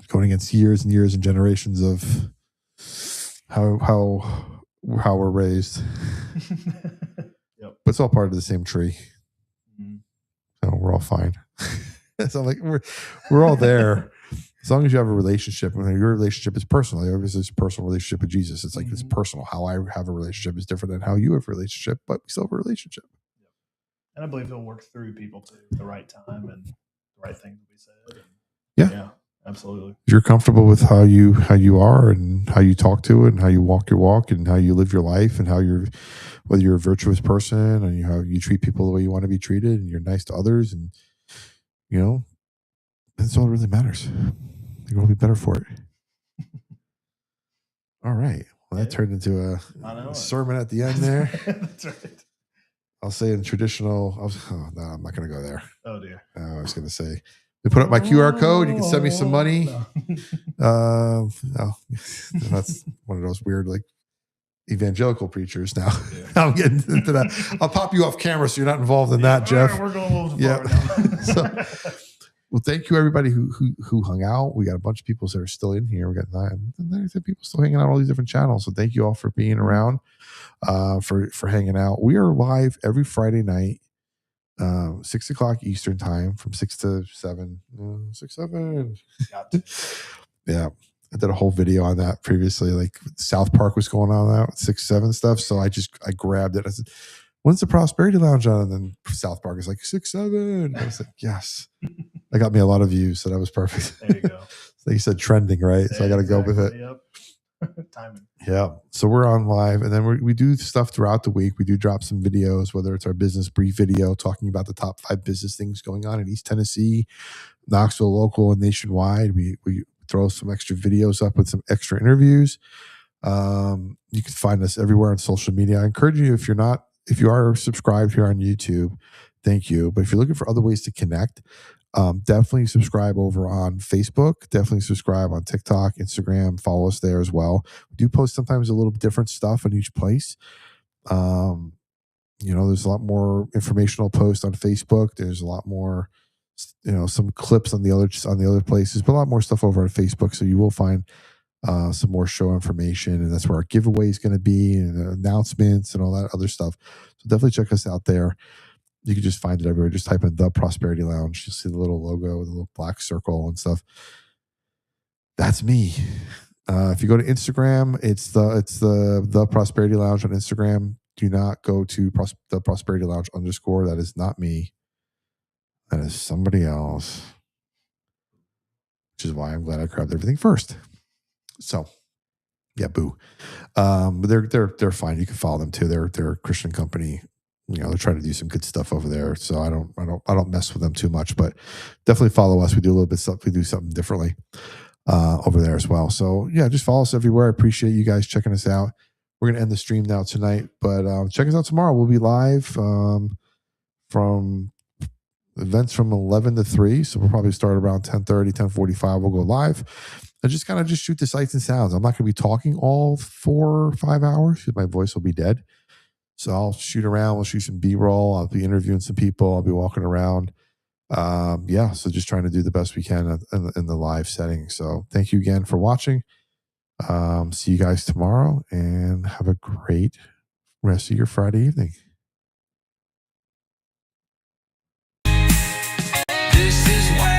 B: going against years and years and generations of how we're raised.
C: Yep.
B: But it's all part of the same tree.
C: Mm-hmm.
B: So we're all fine. So like we're all there. As long as you have a relationship, when your relationship is personal, obviously it's a personal relationship with Jesus. It's like it's personal. How I have a relationship is different than how you have a relationship, but we still have a relationship.
C: And I believe he'll work through people too at the right time and the right things to be said. Yeah, absolutely.
B: If you're comfortable with how you are and how you talk to it and how you walk your walk and how you live your life and whether you're a virtuous person and how you treat people the way you want to be treated and you're nice to others and that's all that really matters. You're going to be better for it. All right. Well, that turned into a sermon at the end there.
C: That's right.
B: I'll say in traditional. No, I'm not going to go there.
C: Oh dear.
B: I was going to say, we put up my QR code. You can send me some money. No, that's one of those weird like evangelical preachers. Now I'm getting into that. I'll pop you off camera so you're not involved in that, Jeff.
C: Right, we're going a little too far now.
B: Well, thank you everybody who hung out. We got a bunch of people that are still in here. We got 9 people still hanging out on all these different channels. So thank you all for being around, for hanging out. We are live every Friday night, 6 o'clock Eastern time from 6 to 7. 6, 7. Yeah. I did a whole video on that previously. Like South Park was going on that 6, 7 stuff. So I grabbed it. I said, when's the Prosperity Lounge on? And then South Park is like 6, 7. I was like, yes. That got me a lot of views, so that was perfect.
C: There you go.
B: Like you said, trending, right? So I got to go with it.
C: Yep. Timing.
B: Yeah. So we're on live, and then we do stuff throughout the week. We do drop some videos, whether it's our business brief video talking about the top 5 business things going on in East Tennessee, Knoxville, local, and nationwide. We throw some extra videos up with some extra interviews. You can find us everywhere on social media. I encourage you, if you are subscribed here on YouTube, thank you. But if you're looking for other ways to connect, definitely subscribe over on Facebook. Definitely subscribe on TikTok, Instagram. Follow us there as well. We do post sometimes a little different stuff in each place. There's a lot more informational posts on Facebook. There's a lot more, some clips on the other places, but a lot more stuff over on Facebook. So you will find some more show information, and that's where our giveaway is going to be, and announcements and all that other stuff. So definitely check us out there. You can just find it everywhere. Just type in The Prosperity Lounge. You'll see the little logo, the little black circle and stuff. That's me. If you go to Instagram, it's the Prosperity Lounge on Instagram. Do not go to the Prosperity Lounge _ That is not me. That is somebody else. Which is why I'm glad I grabbed everything first. So, yeah, boo. But they're fine. You can follow them too. They're a Christian company. They're trying to do some good stuff over there. So I don't mess with them too much, but definitely follow us. We do a little bit of stuff. We do something differently over there as well. So yeah, just follow us everywhere. I appreciate you guys checking us out. We're going to end the stream now tonight, but check us out tomorrow. We'll be live from events from 11 to 3. So we'll probably start around 10:30, 10:45. We'll go live and just kind of shoot the sights and sounds. I'm not going to be talking all 4 or 5 hours because my voice will be dead. So I'll shoot around. We'll shoot some B-roll. I'll be interviewing some people. I'll be walking around. So just trying to do the best we can in the live setting. So thank you again for watching. See you guys tomorrow, and have a great rest of your Friday evening.
D: This is why